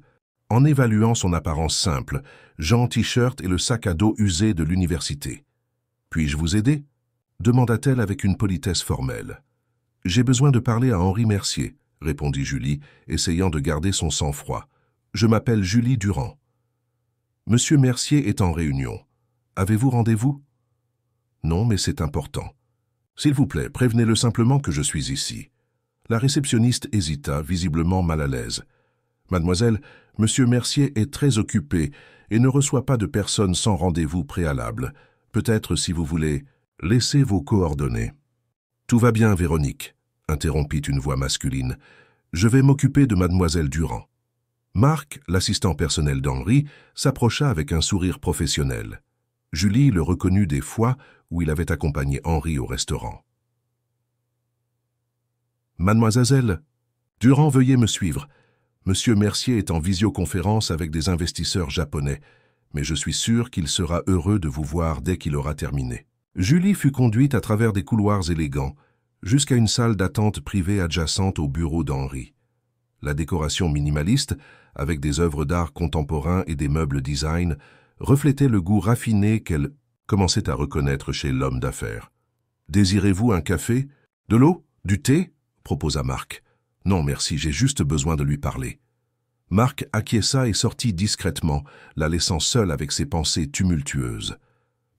en évaluant son apparence simple, Jean t-shirt et le sac à dos usé de l'université. « Puis-je vous aider ?» demanda-t-elle avec une politesse formelle. « J'ai besoin de parler à Henri Mercier, » répondit Julie, essayant de garder son sang-froid. « Je m'appelle Julie Durand. »« Monsieur Mercier est en réunion. Avez-vous rendez-vous ?»« Non, mais c'est important. S'il vous plaît, prévenez-le simplement que je suis ici. » La réceptionniste hésita, visiblement mal à l'aise. « Mademoiselle, Monsieur Mercier est très occupé et ne reçoit pas de personnes sans rendez-vous préalable. Peut-être, si vous voulez, laissez vos coordonnées. »« Tout va bien, Véronique, » interrompit une voix masculine. « Je vais m'occuper de Mademoiselle Durand. » Marc, l'assistant personnel d'Henri, s'approcha avec un sourire professionnel. Julie le reconnut des fois où il avait accompagné Henri au restaurant. « Mademoiselle, Durand, veuillez me suivre. Monsieur Mercier est en visioconférence avec des investisseurs japonais, mais je suis sûr qu'il sera heureux de vous voir dès qu'il aura terminé. » Julie fut conduite à travers des couloirs élégants, jusqu'à une salle d'attente privée adjacente au bureau d'Henri. La décoration minimaliste, avec des œuvres d'art contemporain et des meubles design, reflétait le goût raffiné qu'elle commençait à reconnaître chez l'homme d'affaires. « Désirez-vous un café? De l'eau? Du thé ?» proposa Marc. « Non, merci, j'ai juste besoin de lui parler. » Marc acquiesça et sortit discrètement, la laissant seule avec ses pensées tumultueuses.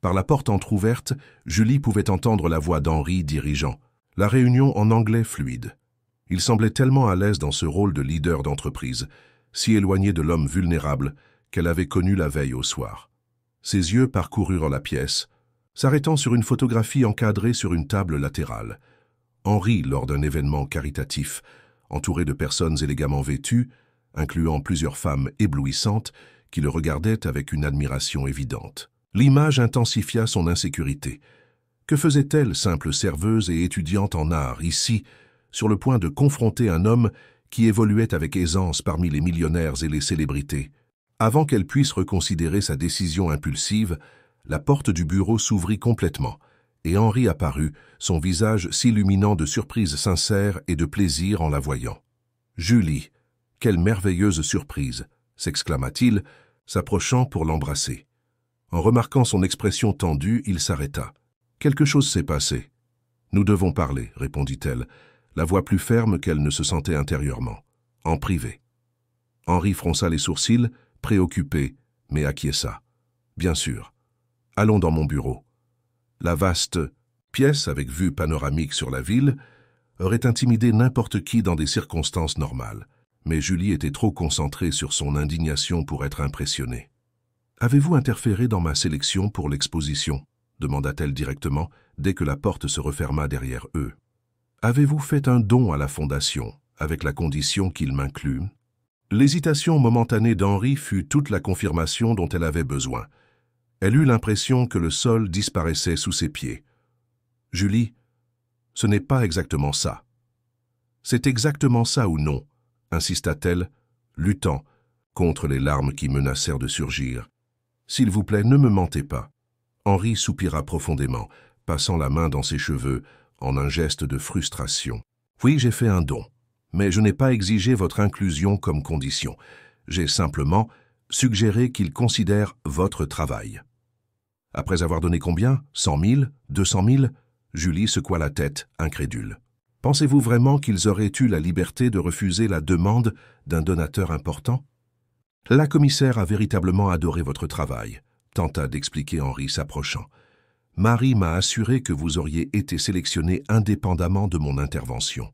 Par la porte entr'ouverte, Julie pouvait entendre la voix d'Henri dirigeant. La réunion en anglais fluide. Il semblait tellement à l'aise dans ce rôle de leader d'entreprise, si éloigné de l'homme vulnérable qu'elle avait connu la veille au soir. Ses yeux parcoururent la pièce, s'arrêtant sur une photographie encadrée sur une table latérale. Henri, lors d'un événement caritatif, entouré de personnes élégamment vêtues, incluant plusieurs femmes éblouissantes qui le regardaient avec une admiration évidente. L'image intensifia son insécurité. Que faisait-elle, simple serveuse et étudiante en art, ici, sur le point de confronter un homme qui évoluait avec aisance parmi les millionnaires et les célébrités? Avant qu'elle puisse reconsidérer sa décision impulsive, la porte du bureau s'ouvrit complètement, et Henri apparut, son visage s'illuminant de surprise sincère et de plaisir en la voyant. « Julie, Quelle merveilleuse surprise !» s'exclama-t-il, s'approchant pour l'embrasser. En remarquant son expression tendue, il s'arrêta. « Quelque chose s'est passé. »« Nous devons parler, » répondit-elle, la voix plus ferme qu'elle ne se sentait intérieurement. « En privé. » Henri fronça les sourcils, préoccupé, mais acquiesça. « Bien sûr. Allons dans mon bureau. » La vaste pièce, avec vue panoramique sur la ville, aurait intimidé n'importe qui dans des circonstances normales. Mais Julie était trop concentrée sur son indignation pour être impressionnée. « Avez-vous interféré dans ma sélection pour l'exposition ?» demanda-t-elle directement, dès que la porte se referma derrière eux. « Avez-vous fait un don à la Fondation, avec la condition qu'il m'inclue ?» L'hésitation momentanée d'Henri fut toute la confirmation dont elle avait besoin. Elle eut l'impression que le sol disparaissait sous ses pieds. « Julie, ce n'est pas exactement ça. »« C'est exactement ça ou non ?» insista-t-elle, luttant contre les larmes qui menacèrent de surgir. « S'il vous plaît, ne me mentez pas. » Henri soupira profondément, passant la main dans ses cheveux en un geste de frustration. « Oui, j'ai fait un don, mais je n'ai pas exigé votre inclusion comme condition. J'ai simplement suggéré qu'il considère votre travail. » Après avoir donné combien? 100 000? 200 000? Julie secoua la tête, incrédule. Pensez-vous vraiment qu'ils auraient eu la liberté de refuser la demande d'un donateur important? La commissaire a véritablement adoré votre travail, tenta d'expliquer Henri s'approchant. Marie m'a assuré que vous auriez été sélectionné indépendamment de mon intervention.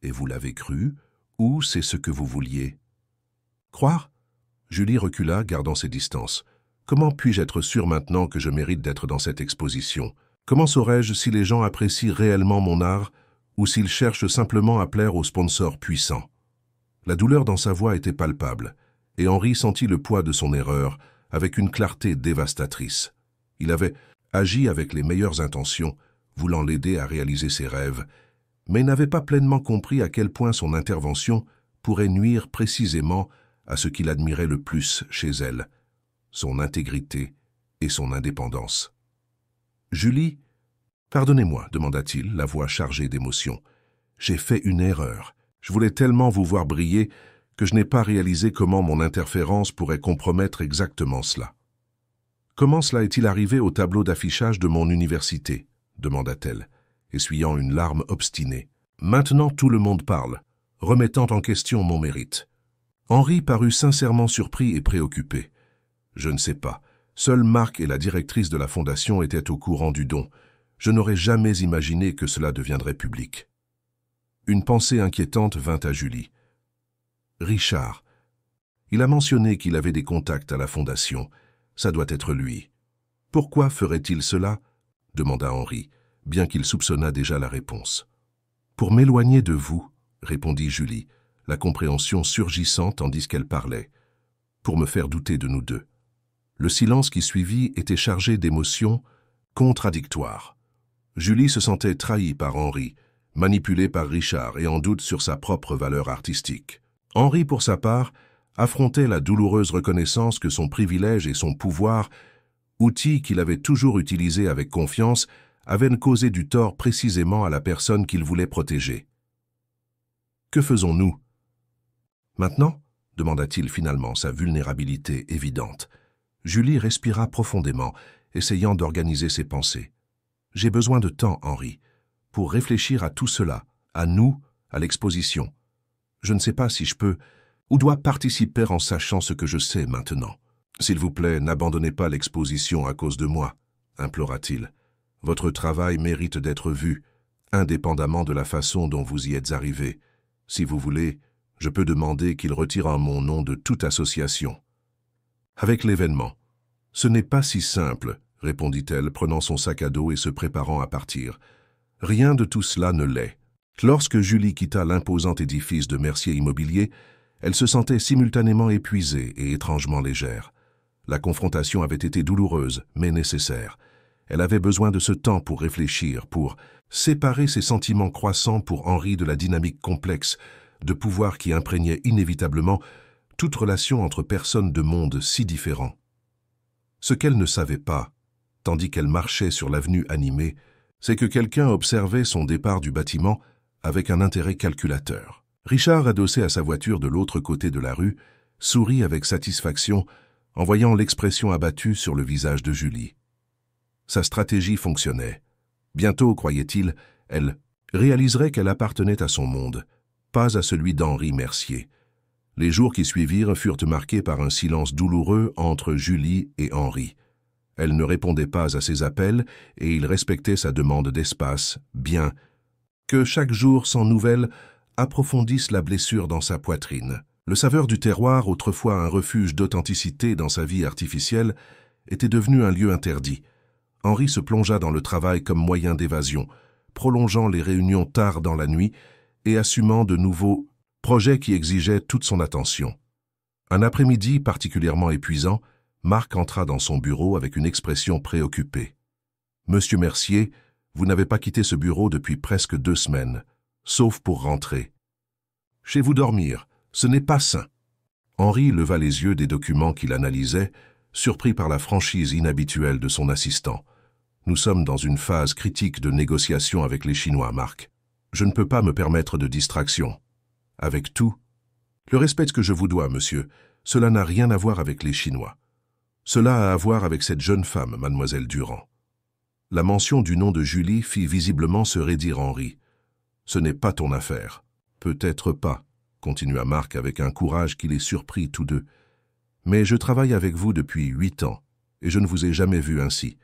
Et vous l'avez cru, ou c'est ce que vous vouliez? Croire? Julie recula, gardant ses distances. Comment puis-je être sûr maintenant que je mérite d'être dans cette exposition? Comment saurais-je si les gens apprécient réellement mon art ou s'ils cherchent simplement à plaire aux sponsors puissants? La douleur dans sa voix était palpable, et Henri sentit le poids de son erreur avec une clarté dévastatrice. Il avait agi avec les meilleures intentions, voulant l'aider à réaliser ses rêves, mais n'avait pas pleinement compris à quel point son intervention pourrait nuire précisément à ce qu'il admirait le plus chez elle, son intégrité et son indépendance. « Julie, pardonnez-moi, demanda-t-il, la voix chargée d'émotion. J'ai fait une erreur. Je voulais tellement vous voir briller que je n'ai pas réalisé comment mon interférence pourrait compromettre exactement cela. »« Comment cela est-il arrivé au tableau d'affichage de mon université ?» demanda-t-elle, essuyant une larme obstinée. « Maintenant tout le monde parle, remettant en question mon mérite. » Henri parut sincèrement surpris et préoccupé. « Je ne sais pas. Seule Marc et la directrice de la Fondation étaient au courant du don. Je n'aurais jamais imaginé que cela deviendrait public. » Une pensée inquiétante vint à Julie. « Richard. Il a mentionné qu'il avait des contacts à la Fondation. Ça doit être lui. »« Pourquoi ferait-il cela ?» demanda Henri, bien qu'il soupçonnât déjà la réponse. « Pour m'éloigner de vous, » répondit Julie, la compréhension surgissant tandis qu'elle parlait. « Pour me faire douter de nous deux. » Le silence qui suivit était chargé d'émotions contradictoires. Julie se sentait trahie par Henri, manipulée par Richard et en doute sur sa propre valeur artistique. Henri, pour sa part, affrontait la douloureuse reconnaissance que son privilège et son pouvoir, outils qu'il avait toujours utilisés avec confiance, avaient causé du tort précisément à la personne qu'il voulait protéger. « Que faisons-nous ?»« Maintenant ?» demanda-t-il finalement, sa vulnérabilité évidente. Julie respira profondément, essayant d'organiser ses pensées. « J'ai besoin de temps, Henri, pour réfléchir à tout cela, à nous, à l'exposition. Je ne sais pas si je peux ou dois participer en sachant ce que je sais maintenant. S'il vous plaît, n'abandonnez pas l'exposition à cause de moi, » implora-t-il. « Votre travail mérite d'être vu, indépendamment de la façon dont vous y êtes arrivé. Si vous voulez, je peux demander qu'il retire en mon nom de toute association. » Avec l'événement. « Ce n'est pas si simple, » répondit-elle, prenant son sac à dos et se préparant à partir. « Rien de tout cela ne l'est. » Lorsque Julie quitta l'imposant édifice de Mercier Immobilier, elle se sentait simultanément épuisée et étrangement légère. La confrontation avait été douloureuse, mais nécessaire. Elle avait besoin de ce temps pour réfléchir, pour séparer ses sentiments croissants pour Henri de la dynamique complexe de pouvoir qui imprégnait inévitablement toute relation entre personnes de mondes si différents. Ce qu'elle ne savait pas, tandis qu'elle marchait sur l'avenue animée, c'est que quelqu'un observait son départ du bâtiment avec un intérêt calculateur. Richard, adossé à sa voiture de l'autre côté de la rue, sourit avec satisfaction en voyant l'expression abattue sur le visage de Julie. Sa stratégie fonctionnait. Bientôt, croyait-il, elle réaliserait qu'elle appartenait à son monde, pas à celui d'Henri Mercier. Les jours qui suivirent furent marqués par un silence douloureux entre Julie et Henri. Elle ne répondait pas à ses appels et il respectait sa demande d'espace, bien que chaque jour sans nouvelles approfondisse la blessure dans sa poitrine. Le saveur du terroir, autrefois un refuge d'authenticité dans sa vie artificielle, était devenu un lieu interdit. Henri se plongea dans le travail comme moyen d'évasion, prolongeant les réunions tard dans la nuit et assumant de nouveaux projets qui exigeaient toute son attention. Un après-midi particulièrement épuisant, Marc entra dans son bureau avec une expression préoccupée. « Monsieur Mercier, vous n'avez pas quitté ce bureau depuis presque 2 semaines, sauf pour rentrer. Chez vous dormir, ce n'est pas sain. » Henri leva les yeux des documents qu'il analysait, surpris par la franchise inhabituelle de son assistant. « Nous sommes dans une phase critique de négociation avec les Chinois, Marc. Je ne peux pas me permettre de distraction. Avec tout, le respect que je vous dois, monsieur, cela n'a rien à voir avec les Chinois. Cela a à voir avec cette jeune femme, mademoiselle Durand. » La mention du nom de Julie fit visiblement se raidir Henri. « Ce n'est pas ton affaire. »« Peut-être pas, » continua Marc avec un courage qui les surprit tous deux. « Mais je travaille avec vous depuis 8 ans, et je ne vous ai jamais vu ainsi,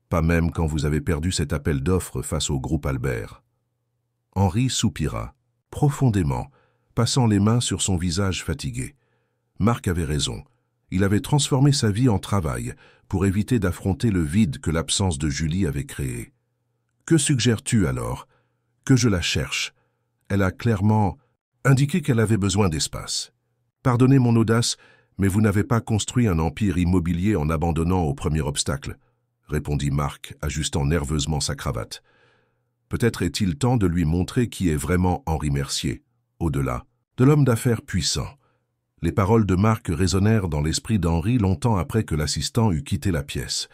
pas même quand vous avez perdu cet appel d'offres face au groupe Albert. » Henri soupira, profondément, passant les mains sur son visage fatigué. Marc avait raison. Il avait transformé sa vie en travail pour éviter d'affronter le vide que l'absence de Julie avait créé. « Que suggères-tu alors ? Que je la cherche ? » Elle a clairement indiqué qu'elle avait besoin d'espace. « Pardonnez mon audace, mais vous n'avez pas construit un empire immobilier en abandonnant au premier obstacle, » répondit Marc, ajustant nerveusement sa cravate. Peut-être est-il temps de lui montrer qui est vraiment Henri Mercier, au-delà de l'homme d'affaires puissant. Les paroles de Marc résonnèrent dans l'esprit d'Henri longtemps après que l'assistant eut quitté la pièce.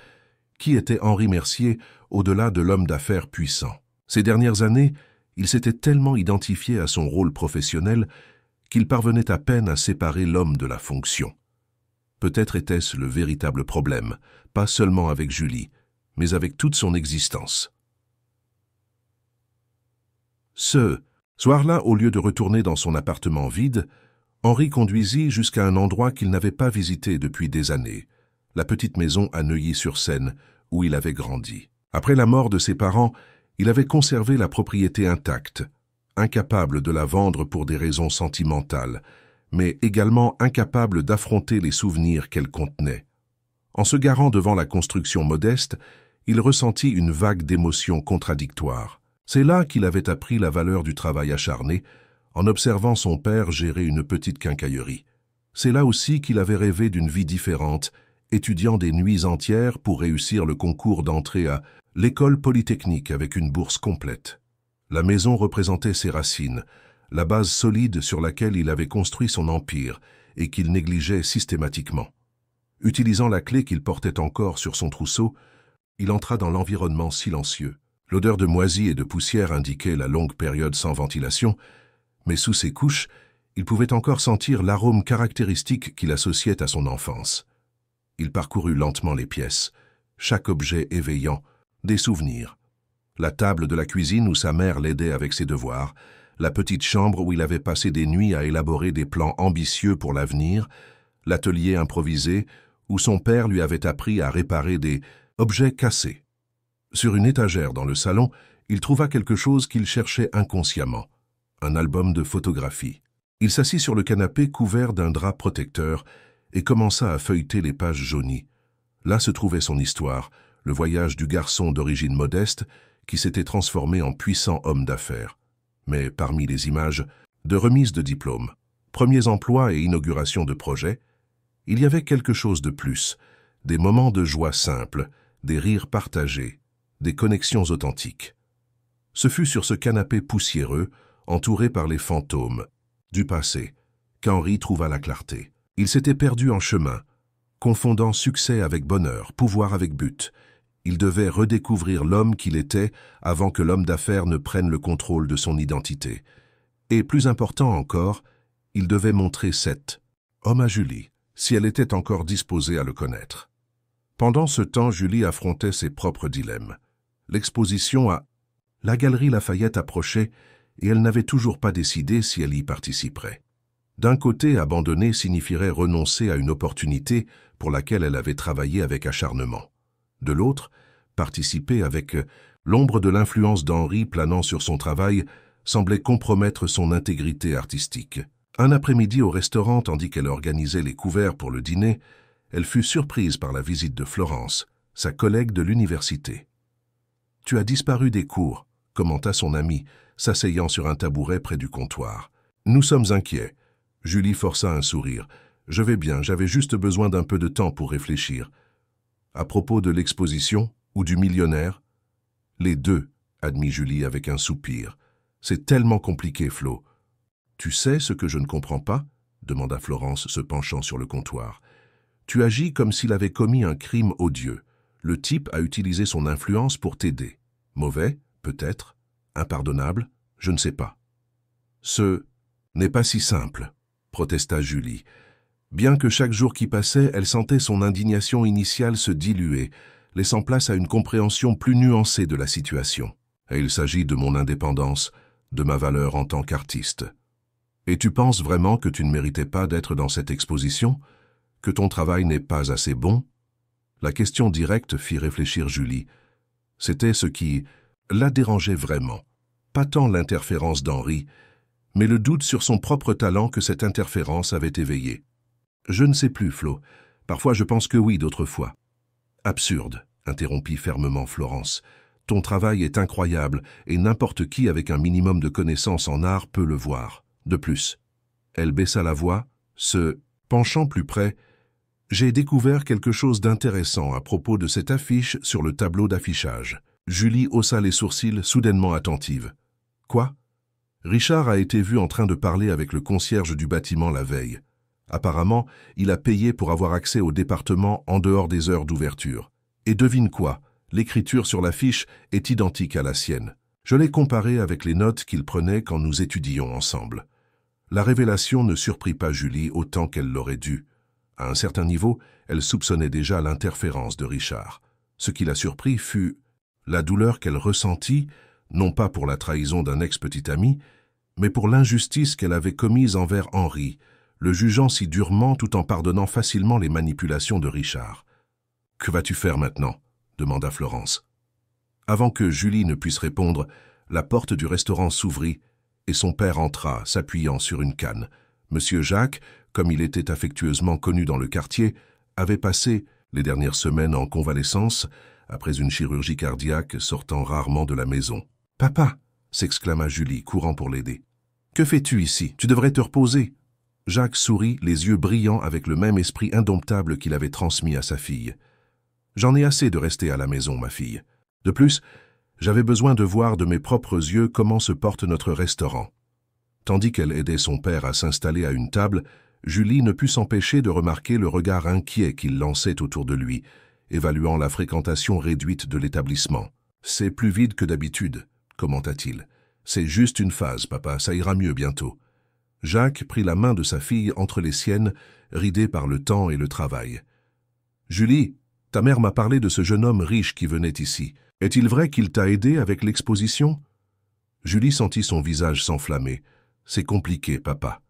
Qui était Henri Mercier au-delà de l'homme d'affaires puissant? Ces dernières années, il s'était tellement identifié à son rôle professionnel qu'il parvenait à peine à séparer l'homme de la fonction. Peut-être était-ce le véritable problème, pas seulement avec Julie, mais avec toute son existence. Ce soir-là, au lieu de retourner dans son appartement vide, Henri conduisit jusqu'à un endroit qu'il n'avait pas visité depuis des années, la petite maison à Neuilly-sur-Seine, où il avait grandi. Après la mort de ses parents, il avait conservé la propriété intacte, incapable de la vendre pour des raisons sentimentales, mais également incapable d'affronter les souvenirs qu'elle contenait. En se garant devant la construction modeste, il ressentit une vague d'émotions contradictoires. C'est là qu'il avait appris la valeur du travail acharné, en observant son père gérer une petite quincaillerie. C'est là aussi qu'il avait rêvé d'une vie différente, étudiant des nuits entières pour réussir le concours d'entrée à l'école polytechnique avec une bourse complète. La maison représentait ses racines, la base solide sur laquelle il avait construit son empire et qu'il négligeait systématiquement. Utilisant la clé qu'il portait encore sur son trousseau, il entra dans l'environnement silencieux. L'odeur de moisie et de poussière indiquait la longue période sans ventilation, mais sous ses couches, il pouvait encore sentir l'arôme caractéristique qu'il associait à son enfance. Il parcourut lentement les pièces, chaque objet éveillant des souvenirs. La table de la cuisine où sa mère l'aidait avec ses devoirs, la petite chambre où il avait passé des nuits à élaborer des plans ambitieux pour l'avenir, l'atelier improvisé où son père lui avait appris à réparer des objets cassés. Sur une étagère dans le salon, il trouva quelque chose qu'il cherchait inconsciemment, un album de photographies. Il s'assit sur le canapé couvert d'un drap protecteur et commença à feuilleter les pages jaunies. Là se trouvait son histoire, le voyage du garçon d'origine modeste qui s'était transformé en puissant homme d'affaires. Mais parmi les images de remise de diplômes, premiers emplois et inauguration de projets, il y avait quelque chose de plus, des moments de joie simples, des rires partagés, des connexions authentiques. Ce fut sur ce canapé poussiéreux, entouré par les fantômes du passé, qu'Henri trouva la clarté. Il s'était perdu en chemin, confondant succès avec bonheur, pouvoir avec but. Il devait redécouvrir l'homme qu'il était avant que l'homme d'affaires ne prenne le contrôle de son identité. Et plus important encore, il devait montrer cet homme à Julie, si elle était encore disposée à le connaître. Pendant ce temps, Julie affrontait ses propres dilemmes. L'exposition à la Galerie Lafayette approchait et elle n'avait toujours pas décidé si elle y participerait. D'un côté, abandonner signifierait renoncer à une opportunité pour laquelle elle avait travaillé avec acharnement. De l'autre, participer avec l'ombre de l'influence d'Henri planant sur son travail semblait compromettre son intégrité artistique. Un après-midi au restaurant, tandis qu'elle organisait les couverts pour le dîner, elle fut surprise par la visite de Florence, sa collègue de l'université. « Tu as disparu des cours », commenta son amie, s'asseyant sur un tabouret près du comptoir. « Nous sommes inquiets. » Julie força un sourire. « Je vais bien, j'avais juste besoin d'un peu de temps pour réfléchir. »« À propos de l'exposition ou du millionnaire ?»« Les deux, » admit Julie avec un soupir. « C'est tellement compliqué, Flo. »« Tu sais ce que je ne comprends pas ?» demanda Florence, se penchant sur le comptoir. « Tu agis comme s'il avait commis un crime odieux. Le type a utilisé son influence pour t'aider. Mauvais, peut-être. Impardonnable, je ne sais pas. »« Ce n'est pas si simple, » protesta Julie. Bien que chaque jour qui passait, elle sentait son indignation initiale se diluer, laissant place à une compréhension plus nuancée de la situation. Et il s'agit de mon indépendance, de ma valeur en tant qu'artiste. Et tu penses vraiment que tu ne méritais pas d'être dans cette exposition? Que ton travail n'est pas assez bon? La question directe fit réfléchir Julie. C'était ce qui la dérangeait vraiment. Pas tant l'interférence d'Henri, mais le doute sur son propre talent que cette interférence avait éveillé. « Je ne sais plus, Flo. Parfois je pense que oui, d'autres fois. »« Absurde, » interrompit fermement Florence. « Ton travail est incroyable et n'importe qui avec un minimum de connaissances en art peut le voir. De plus. » Elle baissa la voix, se penchant plus près. « J'ai découvert quelque chose d'intéressant à propos de cette affiche sur le tableau d'affichage. » Julie haussa les sourcils, soudainement attentive. « Quoi ?» Richard a été vu en train de parler avec le concierge du bâtiment la veille. Apparemment, il a payé pour avoir accès au département en dehors des heures d'ouverture. Et devine quoi, l'écriture sur l'affiche est identique à la sienne. Je l'ai comparée avec les notes qu'il prenait quand nous étudions ensemble. La révélation ne surprit pas Julie autant qu'elle l'aurait dû. À un certain niveau, elle soupçonnait déjà l'interférence de Richard. Ce qui la surprit fut la douleur qu'elle ressentit, non pas pour la trahison d'un ex-petit ami, mais pour l'injustice qu'elle avait commise envers Henri, le jugeant si durement tout en pardonnant facilement les manipulations de Richard. « Que vas-tu faire maintenant ?» demanda Florence. Avant que Julie ne puisse répondre, la porte du restaurant s'ouvrit et son père entra, s'appuyant sur une canne. Monsieur Jacques, comme il était affectueusement connu dans le quartier, avait passé les dernières semaines en convalescence, après une chirurgie cardiaque sortant rarement de la maison. « Papa !» s'exclama Julie, courant pour l'aider. « Que fais-tu ici? Tu devrais te reposer. » Jacques sourit, les yeux brillants avec le même esprit indomptable qu'il avait transmis à sa fille. « J'en ai assez de rester à la maison, ma fille. De plus, j'avais besoin de voir de mes propres yeux comment se porte notre restaurant. » Tandis qu'elle aidait son père à s'installer à une table, Julie ne put s'empêcher de remarquer le regard inquiet qu'il lançait autour de lui, évaluant la fréquentation réduite de l'établissement. « C'est plus vide que d'habitude, » commenta-t-il. « C'est juste une phase, papa, ça ira mieux bientôt. » Jacques prit la main de sa fille entre les siennes, ridée par le temps et le travail. « Julie, ta mère m'a parlé de ce jeune homme riche qui venait ici. Est-il vrai qu'il t'a aidé avec l'exposition ?» Julie sentit son visage s'enflammer. « C'est compliqué, papa. »«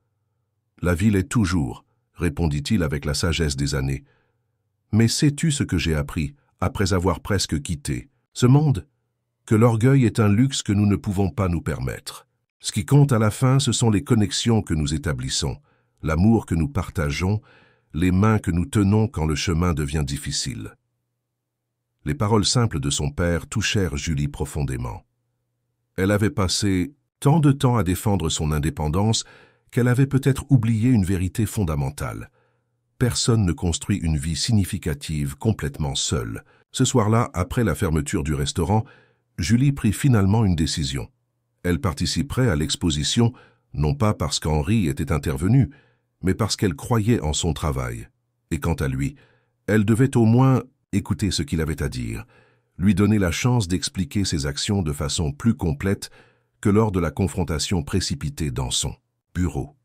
La ville est toujours, » répondit-il avec la sagesse des années. « Mais sais-tu ce que j'ai appris, après avoir presque quitté ce monde? Que l'orgueil est un luxe que nous ne pouvons pas nous permettre. Ce qui compte à la fin, ce sont les connexions que nous établissons, l'amour que nous partageons, les mains que nous tenons quand le chemin devient difficile. » Les paroles simples de son père touchèrent Julie profondément. Elle avait passé tant de temps à défendre son indépendance qu'elle avait peut-être oublié une vérité fondamentale. Personne ne construit une vie significative complètement seule. Ce soir-là, après la fermeture du restaurant, Julie prit finalement une décision. Elle participerait à l'exposition, non pas parce qu'Henri était intervenu, mais parce qu'elle croyait en son travail. Et quant à lui, elle devait au moins écouter ce qu'il avait à dire, lui donner la chance d'expliquer ses actions de façon plus complète que lors de la confrontation précipitée dans son bureau.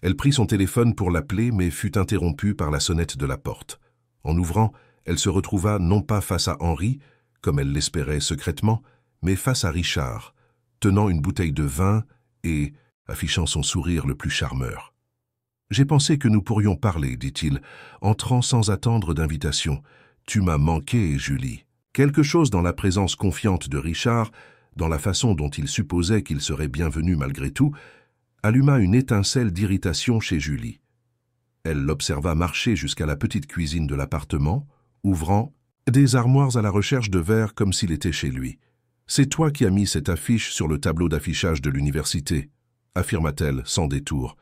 Elle prit son téléphone pour l'appeler, mais fut interrompue par la sonnette de la porte. En ouvrant, elle se retrouva non pas face à Henri, comme elle l'espérait secrètement, mais face à Richard, tenant une bouteille de vin et affichant son sourire le plus charmeur. « J'ai pensé que nous pourrions parler, dit-il, entrant sans attendre d'invitation. Tu m'as manqué, Julie. » Quelque chose dans la présence confiante de Richard, dans la façon dont il supposait qu'il serait bienvenu malgré tout, alluma une étincelle d'irritation chez Julie. Elle l'observa marcher jusqu'à la petite cuisine de l'appartement, ouvrant des armoires à la recherche de verres comme s'il était chez lui. « C'est toi qui as mis cette affiche sur le tableau d'affichage de l'université, » affirma-t-elle sans détour.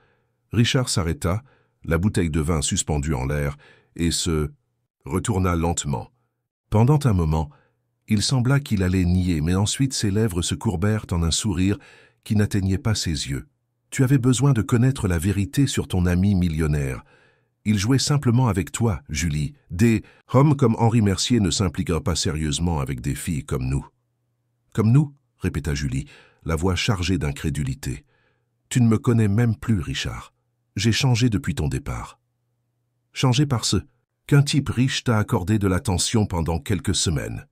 Richard s'arrêta, la bouteille de vin suspendue en l'air, et se retourna lentement. Pendant un moment, il sembla qu'il allait nier, mais ensuite ses lèvres se courbèrent en un sourire qui n'atteignait pas ses yeux. « Tu avais besoin de connaître la vérité sur ton ami millionnaire. Il jouait simplement avec toi, Julie. Des hommes comme Henri Mercier ne s'impliquent pas sérieusement avec des filles comme nous. »« Comme nous ?» répéta Julie, la voix chargée d'incrédulité. « Tu ne me connais même plus, Richard. J'ai changé depuis ton départ. »« Changé par ce qu'un type riche t'a accordé de l'attention pendant quelques semaines, »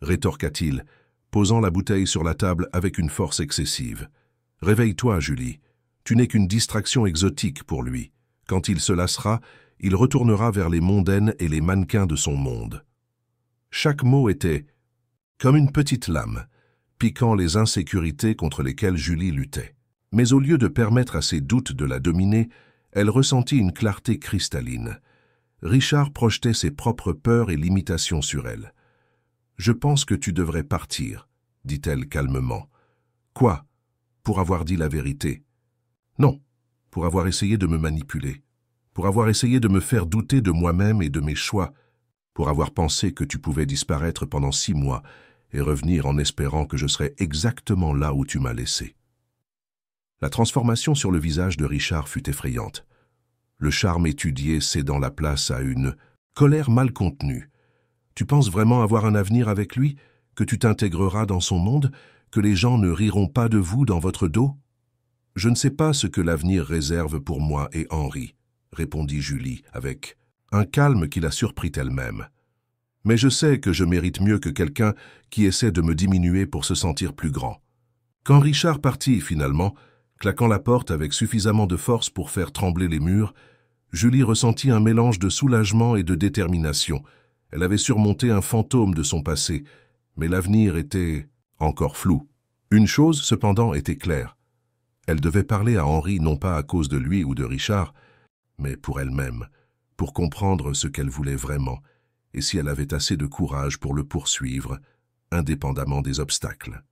rétorqua-t-il, posant la bouteille sur la table avec une force excessive. « Réveille-toi, Julie. Tu n'es qu'une distraction exotique pour lui. Quand il se lassera, il retournera vers les mondaines et les mannequins de son monde. » Chaque mot était comme une petite lame, piquant les insécurités contre lesquelles Julie luttait. Mais au lieu de permettre à ses doutes de la dominer, elle ressentit une clarté cristalline. Richard projetait ses propres peurs et limitations sur elle. « Je pense que tu devrais partir, » dit-elle calmement. « Quoi ? Pour avoir dit la vérité ? » « Non, pour avoir essayé de me manipuler, pour avoir essayé de me faire douter de moi-même et de mes choix, pour avoir pensé que tu pouvais disparaître pendant 6 mois et revenir en espérant que je serais exactement là où tu m'as laissé. » La transformation sur le visage de Richard fut effrayante. Le charme étudié cédant la place à une colère mal contenue. « Tu penses vraiment avoir un avenir avec lui, que tu t'intégreras dans son monde, que les gens ne riront pas de vous dans votre dos ? » « Je ne sais pas ce que l'avenir réserve pour moi et Henri, » répondit Julie avec un calme qui la surprit elle-même. « Mais je sais que je mérite mieux que quelqu'un qui essaie de me diminuer pour se sentir plus grand. » Quand Richard partit finalement, claquant la porte avec suffisamment de force pour faire trembler les murs, Julie ressentit un mélange de soulagement et de détermination. Elle avait surmonté un fantôme de son passé, mais l'avenir était encore flou. Une chose, cependant, était claire. Elle devait parler à Henri non pas à cause de lui ou de Richard, mais pour elle-même, pour comprendre ce qu'elle voulait vraiment, et si elle avait assez de courage pour le poursuivre, indépendamment des obstacles.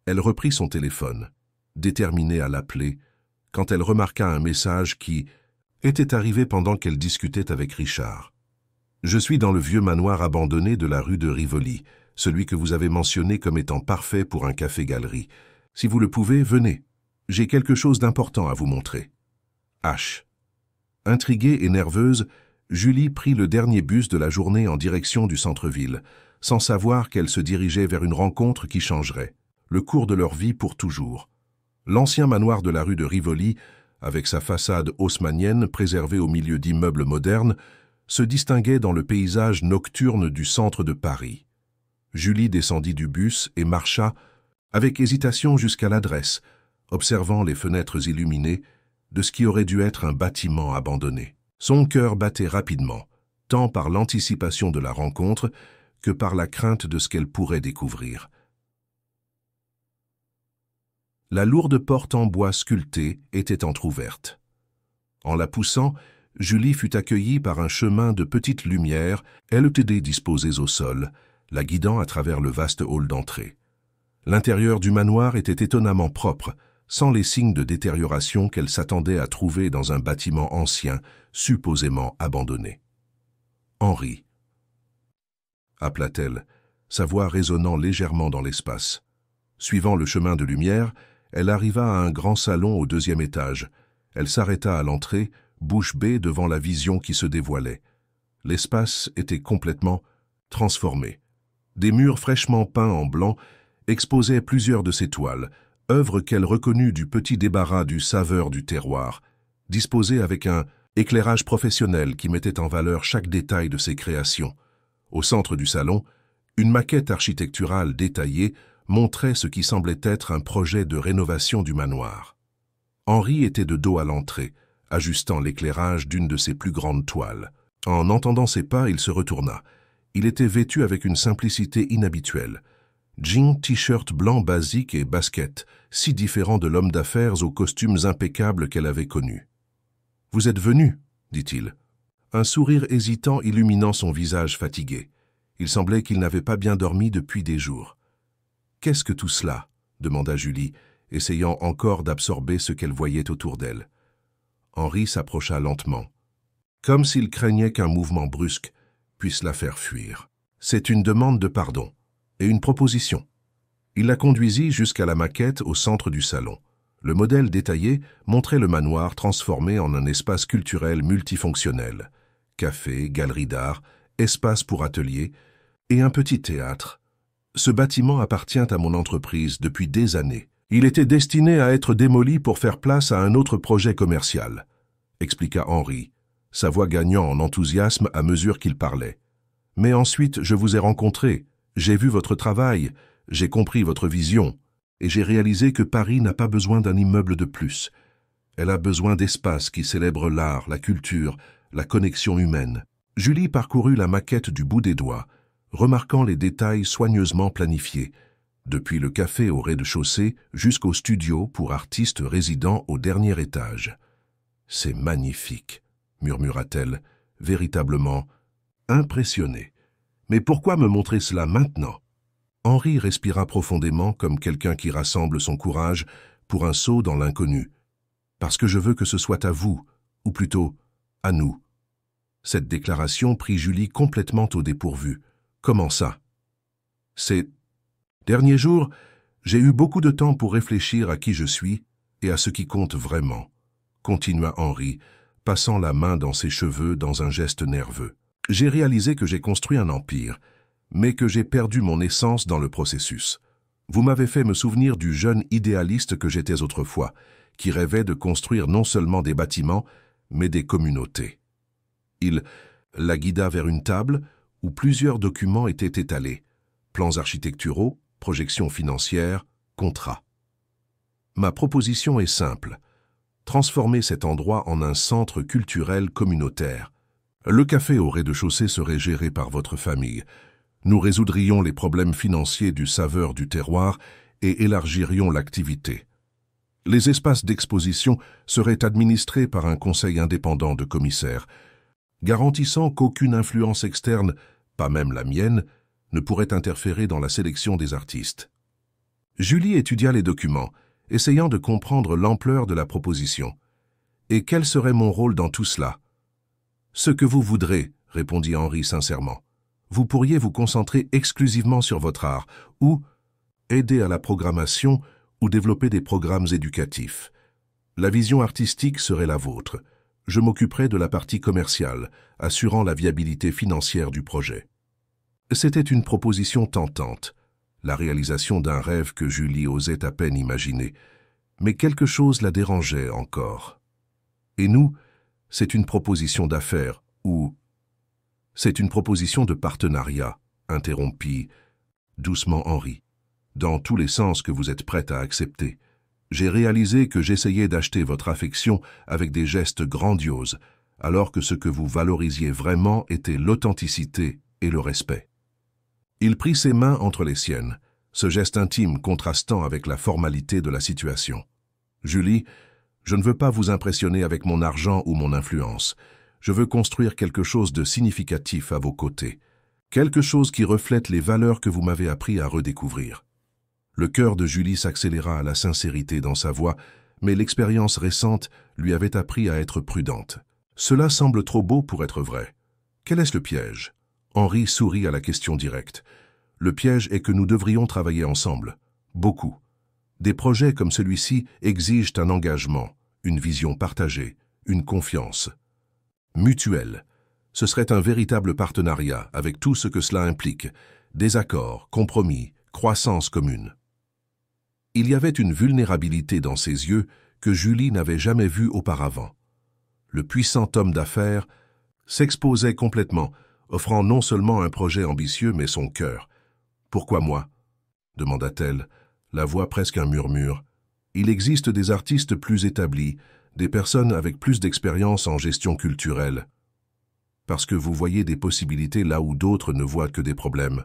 Elle reprit son téléphone, déterminée à l'appeler, quand elle remarqua un message qui était arrivé pendant qu'elle discutait avec Richard. « Je suis dans le vieux manoir abandonné de la rue de Rivoli, celui que vous avez mentionné comme étant parfait pour un café-galerie. Si vous le pouvez, venez. J'ai quelque chose d'important à vous montrer. H. » Intriguée et nerveuse, Julie prit le dernier bus de la journée en direction du centre-ville, sans savoir qu'elle se dirigeait vers une rencontre qui changerait le cours de leur vie pour toujours. L'ancien manoir de la rue de Rivoli, avec sa façade haussmannienne préservée au milieu d'immeubles modernes, se distinguait dans le paysage nocturne du centre de Paris. Julie descendit du bus et marcha, avec hésitation jusqu'à l'adresse, observant les fenêtres illuminées de ce qui aurait dû être un bâtiment abandonné. Son cœur battait rapidement, tant par l'anticipation de la rencontre que par la crainte de ce qu'elle pourrait découvrir. La lourde porte en bois sculpté était entr'ouverte. En la poussant, Julie fut accueillie par un chemin de petites lumières, LETD disposées au sol, la guidant à travers le vaste hall d'entrée. L'intérieur du manoir était étonnamment propre, sans les signes de détérioration qu'elle s'attendait à trouver dans un bâtiment ancien, supposément abandonné. « Henri » appela-t-elle, sa voix résonnant légèrement dans l'espace. Suivant le chemin de lumière, elle arriva à un grand salon au 2e étage. Elle s'arrêta à l'entrée, bouche bée devant la vision qui se dévoilait. L'espace était complètement transformé. Des murs fraîchement peints en blanc exposait plusieurs de ses toiles, œuvres qu'elle reconnut du petit débarras du saveur du terroir, disposées avec un éclairage professionnel qui mettait en valeur chaque détail de ses créations. Au centre du salon, une maquette architecturale détaillée montrait ce qui semblait être un projet de rénovation du manoir. Henri était de dos à l'entrée, ajustant l'éclairage d'une de ses plus grandes toiles. En entendant ses pas, il se retourna. Il était vêtu avec une simplicité inhabituelle. Jean, t-shirt blanc basique et basket, si différent de l'homme d'affaires aux costumes impeccables qu'elle avait connu. « Vous êtes venu ?» dit-il. Un sourire hésitant illuminant son visage fatigué. Il semblait qu'il n'avait pas bien dormi depuis des jours. « Qu'est-ce que tout cela ?» demanda Julie, essayant encore d'absorber ce qu'elle voyait autour d'elle. Henri s'approcha lentement, comme s'il craignait qu'un mouvement brusque puisse la faire fuir. « C'est une demande de pardon et une proposition. » Il la conduisit jusqu'à la maquette au centre du salon. Le modèle détaillé montrait le manoir transformé en un espace culturel multifonctionnel. Café, galerie d'art, espace pour ateliers et un petit théâtre. Ce bâtiment appartient à mon entreprise depuis des années. Il était destiné à être démoli pour faire place à un autre projet commercial, expliqua Henri, sa voix gagnant en enthousiasme à mesure qu'il parlait. Mais ensuite, je vous ai rencontré, j'ai vu votre travail, j'ai compris votre vision, et j'ai réalisé que Paris n'a pas besoin d'un immeuble de plus. Elle a besoin d'espaces qui célèbrent l'art, la culture, la connexion humaine. Julie parcourut la maquette du bout des doigts, remarquant les détails soigneusement planifiés, depuis le café au rez-de-chaussée jusqu'au studio pour artistes résidant au dernier étage. « C'est magnifique », murmura-t-elle, véritablement impressionnée. « Mais pourquoi me montrer cela maintenant ?» Henri respira profondément comme quelqu'un qui rassemble son courage pour un saut dans l'inconnu. « Parce que je veux que ce soit à vous, ou plutôt à nous. » Cette déclaration prit Julie complètement au dépourvu. « Comment ça ?» « Ces derniers jours, j'ai eu beaucoup de temps pour réfléchir à qui je suis et à ce qui compte vraiment, » continua Henri, passant la main dans ses cheveux dans un geste nerveux. « J'ai réalisé que j'ai construit un empire, mais que j'ai perdu mon essence dans le processus. Vous m'avez fait me souvenir du jeune idéaliste que j'étais autrefois, qui rêvait de construire non seulement des bâtiments, mais des communautés. » Il la guida vers une table où plusieurs documents étaient étalés, plans architecturaux, projections financières, contrats. « Ma proposition est simple. Transformer cet endroit en un centre culturel communautaire. Le café au rez-de-chaussée serait géré par votre famille. Nous résoudrions les problèmes financiers du saveur du terroir et élargirions l'activité. Les espaces d'exposition seraient administrés par un conseil indépendant de commissaires, garantissant qu'aucune influence externe, pas même la mienne, ne pourrait interférer dans la sélection des artistes. » Julie étudia les documents, essayant de comprendre l'ampleur de la proposition. « Et quel serait mon rôle dans tout cela ?»« Ce que vous voudrez, » répondit Henri sincèrement. « Vous pourriez vous concentrer exclusivement sur votre art, ou aider à la programmation ou développer des programmes éducatifs. La vision artistique serait la vôtre. Je m'occuperai de la partie commerciale, assurant la viabilité financière du projet. » C'était une proposition tentante, la réalisation d'un rêve que Julie osait à peine imaginer, mais quelque chose la dérangeait encore. « Et nous, c'est une proposition d'affaires, ou... » « C'est une proposition de partenariat, » interrompit doucement Henri, « dans tous les sens que vous êtes prête à accepter. J'ai réalisé que j'essayais d'acheter votre affection avec des gestes grandioses, alors que ce que vous valorisiez vraiment était l'authenticité et le respect. » Il prit ses mains entre les siennes, ce geste intime contrastant avec la formalité de la situation. « Julie, je ne veux pas vous impressionner avec mon argent ou mon influence. Je veux construire quelque chose de significatif à vos côtés, quelque chose qui reflète les valeurs que vous m'avez appris à redécouvrir. » Le cœur de Julie s'accéléra à la sincérité dans sa voix, mais l'expérience récente lui avait appris à être prudente. « Cela semble trop beau pour être vrai. Quel est-ce le piège ?» Henri sourit à la question directe. « Le piège est que nous devrions travailler ensemble. Beaucoup. Des projets comme celui-ci exigent un engagement, une vision partagée, une confiance. Mutuelle. Ce serait un véritable partenariat avec tout ce que cela implique. Désaccords, compromis, croissance commune. Il y avait une vulnérabilité dans ses yeux que Julie n'avait jamais vue auparavant. Le puissant homme d'affaires s'exposait complètement, offrant non seulement un projet ambitieux, mais son cœur. « Pourquoi moi ?» demanda-t-elle, la voix presque un murmure. « Il existe des artistes plus établis, des personnes avec plus d'expérience en gestion culturelle. Parce que vous voyez des possibilités là où d'autres ne voient que des problèmes.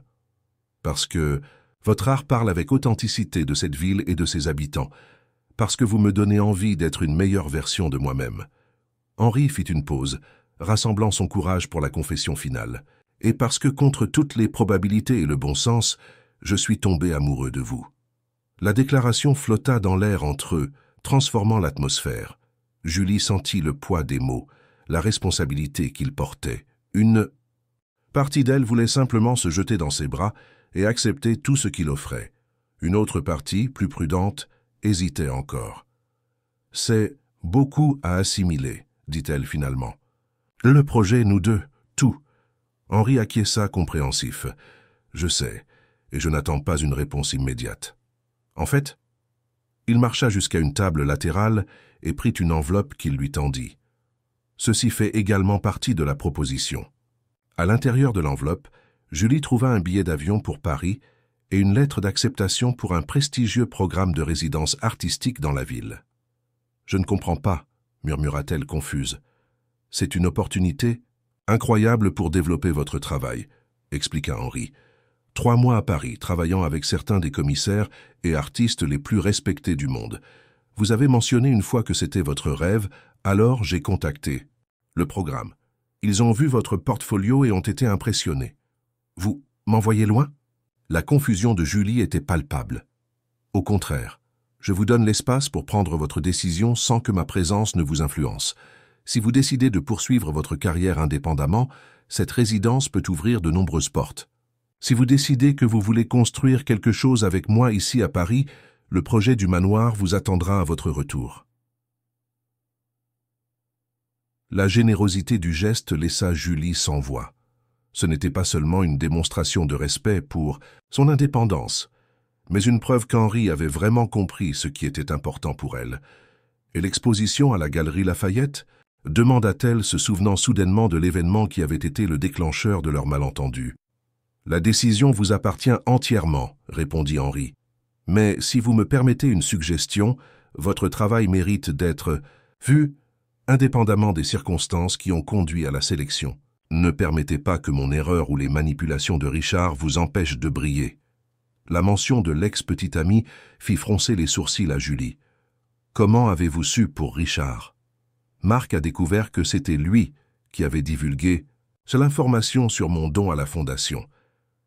Parce que votre art parle avec authenticité de cette ville et de ses habitants. Parce que vous me donnez envie d'être une meilleure version de moi-même. » Henri fit une pause, rassemblant son courage pour la confession finale. « Et parce que contre toutes les probabilités et le bon sens, je suis tombé amoureux de vous. » La déclaration flotta dans l'air entre eux, transformant l'atmosphère. Julie sentit le poids des mots, la responsabilité qu'ils portaient. Une partie d'elle voulait simplement se jeter dans ses bras et accepter tout ce qu'il offrait. Une autre partie, plus prudente, hésitait encore. « C'est beaucoup à assimiler, » dit-elle finalement. « Le projet, nous deux, tout. » Henri acquiesça compréhensif. « Je sais, et je n'attends pas une réponse immédiate. » En fait, il marcha jusqu'à une table latérale et prit une enveloppe qu'il lui tendit. Ceci fait également partie de la proposition. À l'intérieur de l'enveloppe, Julie trouva un billet d'avion pour Paris et une lettre d'acceptation pour un prestigieux programme de résidence artistique dans la ville. « Je ne comprends pas, » murmura-t-elle confuse. « C'est une opportunité incroyable pour développer votre travail, » expliqua Henri. 3 mois à Paris, travaillant avec certains des commissaires et artistes les plus respectés du monde. Vous avez mentionné une fois que c'était votre rêve, alors j'ai contacté le programme. Ils ont vu votre portfolio et ont été impressionnés. Vous m'envoyez loin ? La confusion de Julie était palpable. Au contraire, je vous donne l'espace pour prendre votre décision sans que ma présence ne vous influence. Si vous décidez de poursuivre votre carrière indépendamment, cette résidence peut ouvrir de nombreuses portes. Si vous décidez que vous voulez construire quelque chose avec moi ici à Paris, le projet du manoir vous attendra à votre retour. » La générosité du geste laissa Julie sans voix. Ce n'était pas seulement une démonstration de respect pour son indépendance, mais une preuve qu'Henri avait vraiment compris ce qui était important pour elle. « Et l'exposition à la Galerie Lafayette ?» demanda-t-elle, se souvenant soudainement de l'événement qui avait été le déclencheur de leur malentendu. « La décision vous appartient entièrement, » répondit Henri. « Mais si vous me permettez une suggestion, votre travail mérite d'être vu indépendamment des circonstances qui ont conduit à la sélection. Ne permettez pas que mon erreur ou les manipulations de Richard vous empêchent de briller. » La mention de l'ex-petit ami fit froncer les sourcils à Julie. « Comment avez-vous su pour Richard ?» Marc a découvert que c'était lui qui avait divulgué l'information sur mon don à la fondation.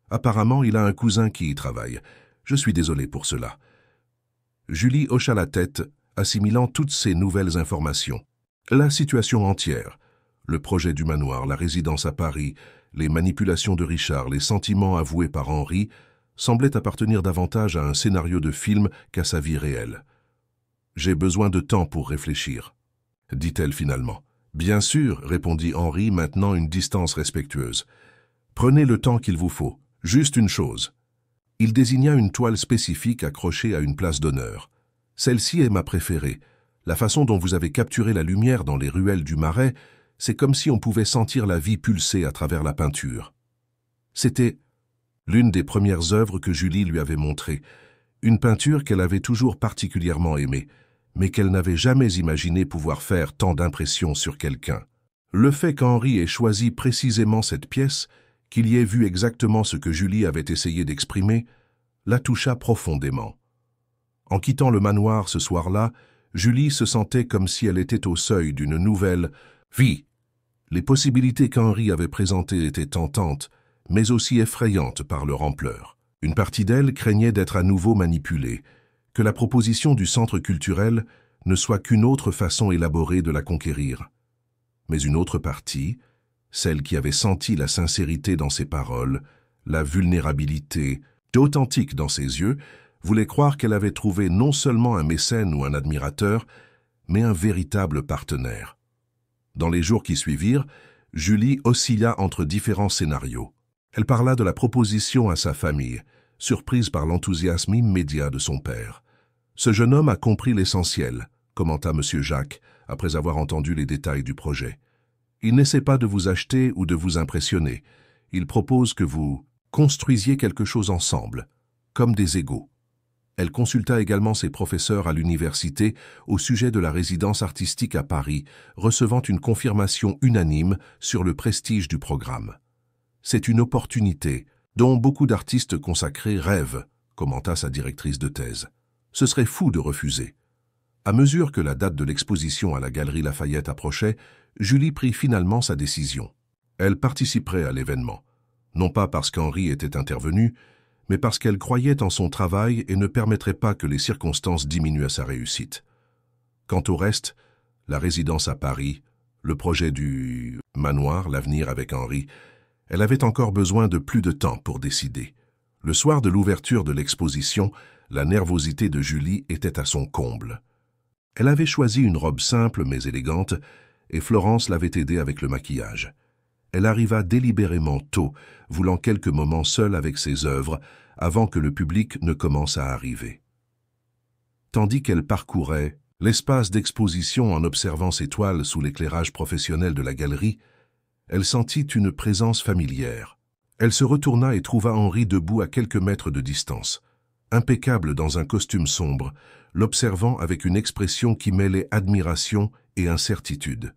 Apparemment, il a un cousin qui y travaille. Je suis désolé pour cela. » Julie hocha la tête, assimilant toutes ces nouvelles informations. La situation entière, le projet du manoir, la résidence à Paris, les manipulations de Richard, les sentiments avoués par Henri, semblaient appartenir davantage à un scénario de film qu'à sa vie réelle. « J'ai besoin de temps pour réfléchir, » dit-elle finalement. « Bien sûr, » répondit Henri, maintenant une distance respectueuse. « Prenez le temps qu'il vous faut. Juste une chose. » Il désigna une toile spécifique accrochée à une place d'honneur. « Celle-ci est ma préférée. La façon dont vous avez capturé la lumière dans les ruelles du Marais, c'est comme si on pouvait sentir la vie pulser à travers la peinture. » C'était l'une des premières œuvres que Julie lui avait montrées, une peinture qu'elle avait toujours particulièrement aimée, mais qu'elle n'avait jamais imaginé pouvoir faire tant d'impression sur quelqu'un. Le fait qu'Henri ait choisi précisément cette pièce, qu'il y ait vu exactement ce que Julie avait essayé d'exprimer, la toucha profondément. En quittant le manoir ce soir-là, Julie se sentait comme si elle était au seuil d'une nouvelle vie. Les possibilités qu'Henri avait présentées étaient tentantes, mais aussi effrayantes par leur ampleur. Une partie d'elle craignait d'être à nouveau manipulée, que la proposition du centre culturel ne soit qu'une autre façon élaborée de la conquérir. Mais une autre partie, celle qui avait senti la sincérité dans ses paroles, la vulnérabilité, authentique dans ses yeux, voulait croire qu'elle avait trouvé non seulement un mécène ou un admirateur, mais un véritable partenaire. Dans les jours qui suivirent, Julie oscilla entre différents scénarios. Elle parla de la proposition à sa famille, surprise par l'enthousiasme immédiat de son père. Ce jeune homme a compris l'essentiel, commenta M. Jacques, après avoir entendu les détails du projet. Il n'essaie pas de vous acheter ou de vous impressionner. Il propose que vous construisiez quelque chose ensemble, comme des égaux. Elle consulta également ses professeurs à l'université au sujet de la résidence artistique à Paris, recevant une confirmation unanime sur le prestige du programme. C'est une opportunité dont beaucoup d'artistes consacrés rêvent, commenta sa directrice de thèse. Ce serait fou de refuser. À mesure que la date de l'exposition à la Galerie Lafayette approchait, Julie prit finalement sa décision. Elle participerait à l'événement, non pas parce qu'Henri était intervenu, mais parce qu'elle croyait en son travail et ne permettrait pas que les circonstances diminuent sa réussite. Quant au reste, la résidence à Paris, le projet du manoir, l'avenir avec Henri, elle avait encore besoin de plus de temps pour décider. Le soir de l'ouverture de l'exposition, la nervosité de Julie était à son comble. Elle avait choisi une robe simple mais élégante, et Florence l'avait aidée avec le maquillage. Elle arriva délibérément tôt, voulant quelques moments seule avec ses œuvres, avant que le public ne commence à arriver. Tandis qu'elle parcourait l'espace d'exposition en observant ses toiles sous l'éclairage professionnel de la galerie, elle sentit une présence familière. Elle se retourna et trouva Henri debout à quelques mètres de distance, impeccable dans un costume sombre, l'observant avec une expression qui mêlait admiration et incertitude.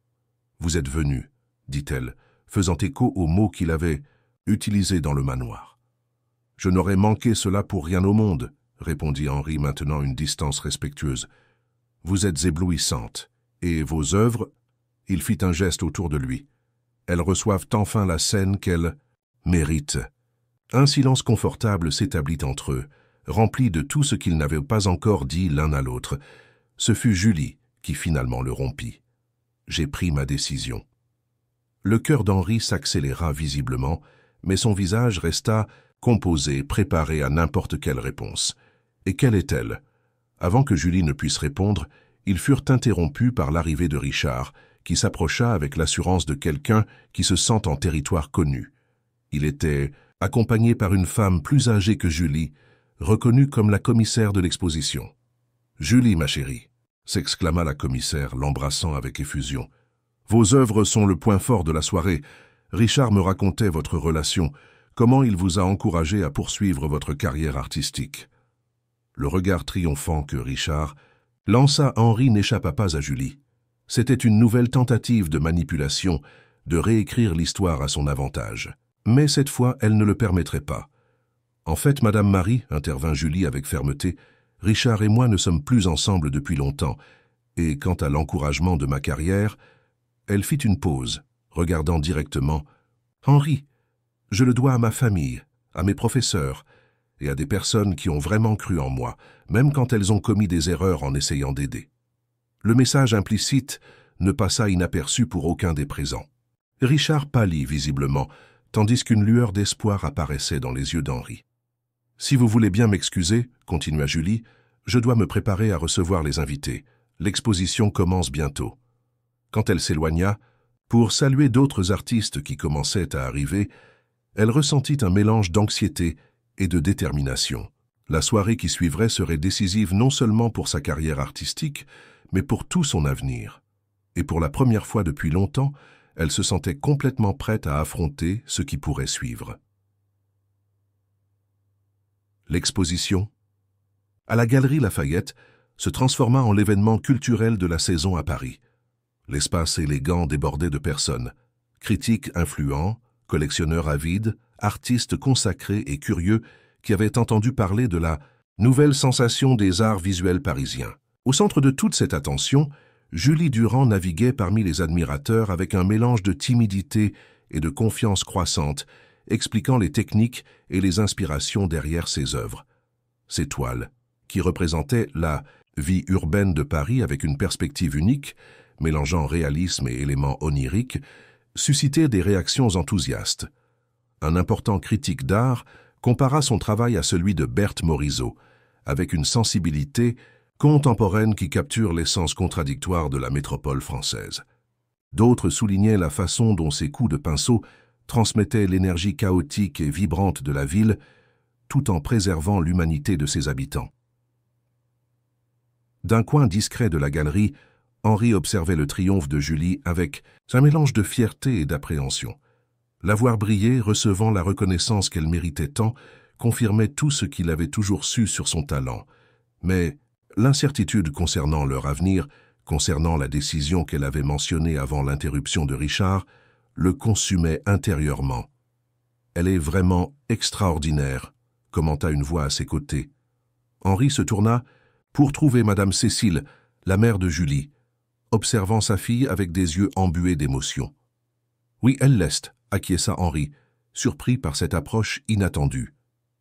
« Vous êtes venu », dit-elle, faisant écho aux mots qu'il avait utilisés dans le manoir. « Je n'aurais manqué cela pour rien au monde », répondit Henri maintenant une distance respectueuse. « Vous êtes éblouissante, et vos œuvres… » Il fit un geste autour de lui. « Elles reçoivent enfin la scène qu'elles méritent. » Un silence confortable s'établit entre eux, rempli de tout ce qu'ils n'avaient pas encore dit l'un à l'autre. Ce fut Julie qui finalement le rompit. « J'ai pris ma décision. » Le cœur d'Henri s'accéléra visiblement, mais son visage resta composé, préparé à n'importe quelle réponse. Et quelle est-elle? Avant que Julie ne puisse répondre, ils furent interrompus par l'arrivée de Richard, qui s'approcha avec l'assurance de quelqu'un qui se sent en territoire connu. Il était accompagné par une femme plus âgée que Julie, reconnue comme la commissaire de l'exposition. « Julie, ma chérie !» s'exclama la commissaire, l'embrassant avec effusion. « Vos œuvres sont le point fort de la soirée. Richard me racontait votre relation, comment il vous a encouragé à poursuivre votre carrière artistique. » Le regard triomphant que Richard lança Henri n'échappa pas à Julie. C'était une nouvelle tentative de manipulation, de réécrire l'histoire à son avantage. Mais cette fois, elle ne le permettrait pas. « En fait, Madame Marie, intervint Julie avec fermeté, Richard et moi ne sommes plus ensemble depuis longtemps, et quant à l'encouragement de ma carrière… » Elle fit une pause, regardant directement. « Henri, je le dois à ma famille, à mes professeurs, et à des personnes qui ont vraiment cru en moi, même quand elles ont commis des erreurs en essayant d'aider. » Le message implicite ne passa inaperçu pour aucun des présents. Richard pâlit visiblement, tandis qu'une lueur d'espoir apparaissait dans les yeux d'Henri. « Si vous voulez bien m'excuser, » continua Julie, « je dois me préparer à recevoir les invités. L'exposition commence bientôt. » Quand elle s'éloigna, pour saluer d'autres artistes qui commençaient à arriver, elle ressentit un mélange d'anxiété et de détermination. La soirée qui suivrait serait décisive non seulement pour sa carrière artistique, mais pour tout son avenir. Et pour la première fois depuis longtemps, elle se sentait complètement prête à affronter ce qui pourrait suivre. L'exposition, à la Galerie Lafayette, se transforma en l'événement culturel de la saison à Paris. L'espace élégant débordait de personnes, critiques influents, collectionneurs avides, artistes consacrés et curieux qui avaient entendu parler de la nouvelle sensation des arts visuels parisiens. Au centre de toute cette attention, Julie Durand naviguait parmi les admirateurs avec un mélange de timidité et de confiance croissante, expliquant les techniques et les inspirations derrière ses œuvres. Ses toiles, qui représentaient la vie urbaine de Paris avec une perspective unique, mélangeant réalisme et éléments oniriques, suscitaient des réactions enthousiastes. Un important critique d'art compara son travail à celui de Berthe Morisot, avec une sensibilité contemporaine qui capture l'essence contradictoire de la métropole française. D'autres soulignaient la façon dont ses coups de pinceau transmettaient l'énergie chaotique et vibrante de la ville, tout en préservant l'humanité de ses habitants. D'un coin discret de la galerie, Henri observait le triomphe de Julie avec un mélange de fierté et d'appréhension. La voir briller, recevant la reconnaissance qu'elle méritait tant, confirmait tout ce qu'il avait toujours su sur son talent. Mais l'incertitude concernant leur avenir, concernant la décision qu'elle avait mentionnée avant l'interruption de Richard, le consumait intérieurement. « Elle est vraiment extraordinaire », commenta une voix à ses côtés. Henri se tourna pour trouver Madame Cécile, la mère de Julie, observant sa fille avec des yeux embués d'émotion. « Oui, elle l'est », acquiesça Henri, surpris par cette approche inattendue.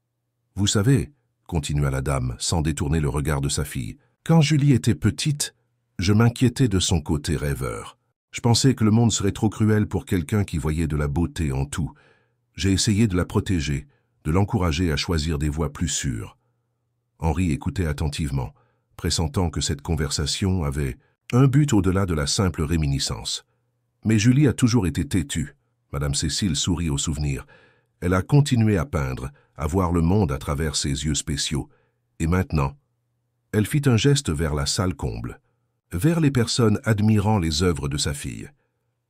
« Vous savez, » continua la dame, sans détourner le regard de sa fille, « quand Julie était petite, je m'inquiétais de son côté rêveur. Je pensais que le monde serait trop cruel pour quelqu'un qui voyait de la beauté en tout. J'ai essayé de la protéger, de l'encourager à choisir des voies plus sûres. » Henri écoutait attentivement, pressentant que cette conversation avait un but au-delà de la simple réminiscence. Mais Julie a toujours été têtue. Madame Cécile sourit au souvenir. Elle a continué à peindre, à voir le monde à travers ses yeux spéciaux. Et maintenant, elle fit un geste vers la salle comble, vers les personnes admirant les œuvres de sa fille.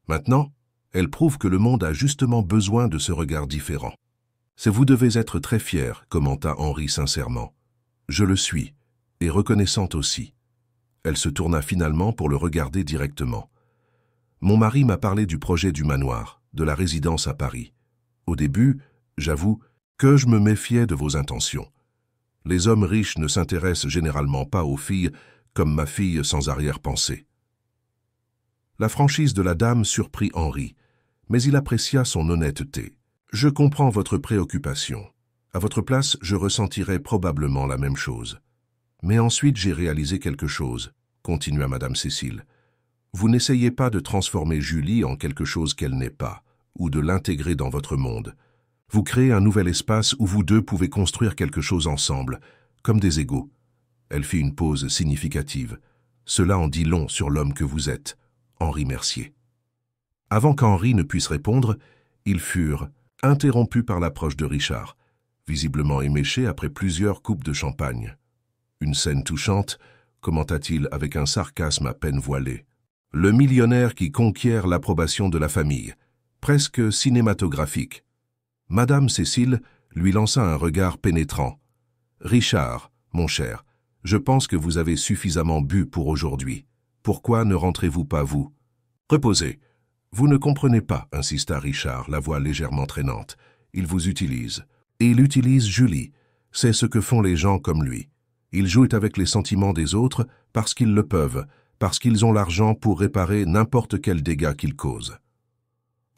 Maintenant, elle prouve que le monde a justement besoin de ce regard différent. « C'est vous devez être très fier, » commenta Henri sincèrement. « Je le suis, et reconnaissante aussi. » Elle se tourna finalement pour le regarder directement. « Mon mari m'a parlé du projet du manoir, de la résidence à Paris. Au début, j'avoue que je me méfiais de vos intentions. Les hommes riches ne s'intéressent généralement pas aux filles comme ma fille sans arrière-pensée. » La franchise de la dame surprit Henri, mais il apprécia son honnêteté. « Je comprends votre préoccupation. À votre place, je ressentirais probablement la même chose. Mais ensuite, j'ai réalisé quelque chose, » continua Madame Cécile. « Vous n'essayez pas de transformer Julie en quelque chose qu'elle n'est pas, ou de l'intégrer dans votre monde. Vous créez un nouvel espace où vous deux pouvez construire quelque chose ensemble, comme des égaux. » Elle fit une pause significative. « Cela en dit long sur l'homme que vous êtes, Henri Mercier. » Avant qu'Henri ne puisse répondre, ils furent interrompus par l'approche de Richard, visiblement éméché après plusieurs coupes de champagne. « Une scène touchante », commenta-t-il avec un sarcasme à peine voilé. « Le millionnaire qui conquiert l'approbation de la famille, presque cinématographique. » Madame Cécile lui lança un regard pénétrant. « Richard, mon cher, je pense que vous avez suffisamment bu pour aujourd'hui. Pourquoi ne rentrez-vous pas, vous? Reposez. » « Vous ne comprenez pas, » insista Richard, la voix légèrement traînante. « Il vous utilise. Et il utilise Julie. C'est ce que font les gens comme lui. Ils jouent avec les sentiments des autres parce qu'ils le peuvent, parce qu'ils ont l'argent pour réparer n'importe quel dégât qu'ils causent. »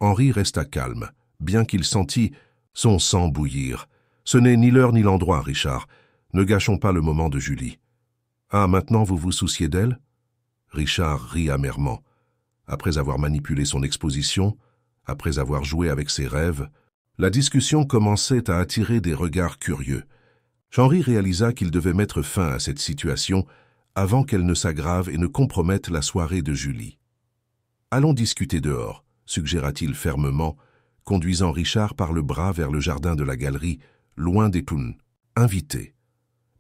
Henri resta calme, bien qu'il sentît son sang bouillir. « Ce n'est ni l'heure ni l'endroit, Richard. Ne gâchons pas le moment de Julie. »« Ah, maintenant vous vous souciez d'elle ?» Richard rit amèrement. Après avoir manipulé son exposition, après avoir joué avec ses rêves, la discussion commençait à attirer des regards curieux. Henri réalisa qu'il devait mettre fin à cette situation avant qu'elle ne s'aggrave et ne compromette la soirée de Julie. « Allons discuter dehors », suggéra-t-il fermement, conduisant Richard par le bras vers le jardin de la galerie, loin des tounes. Invité.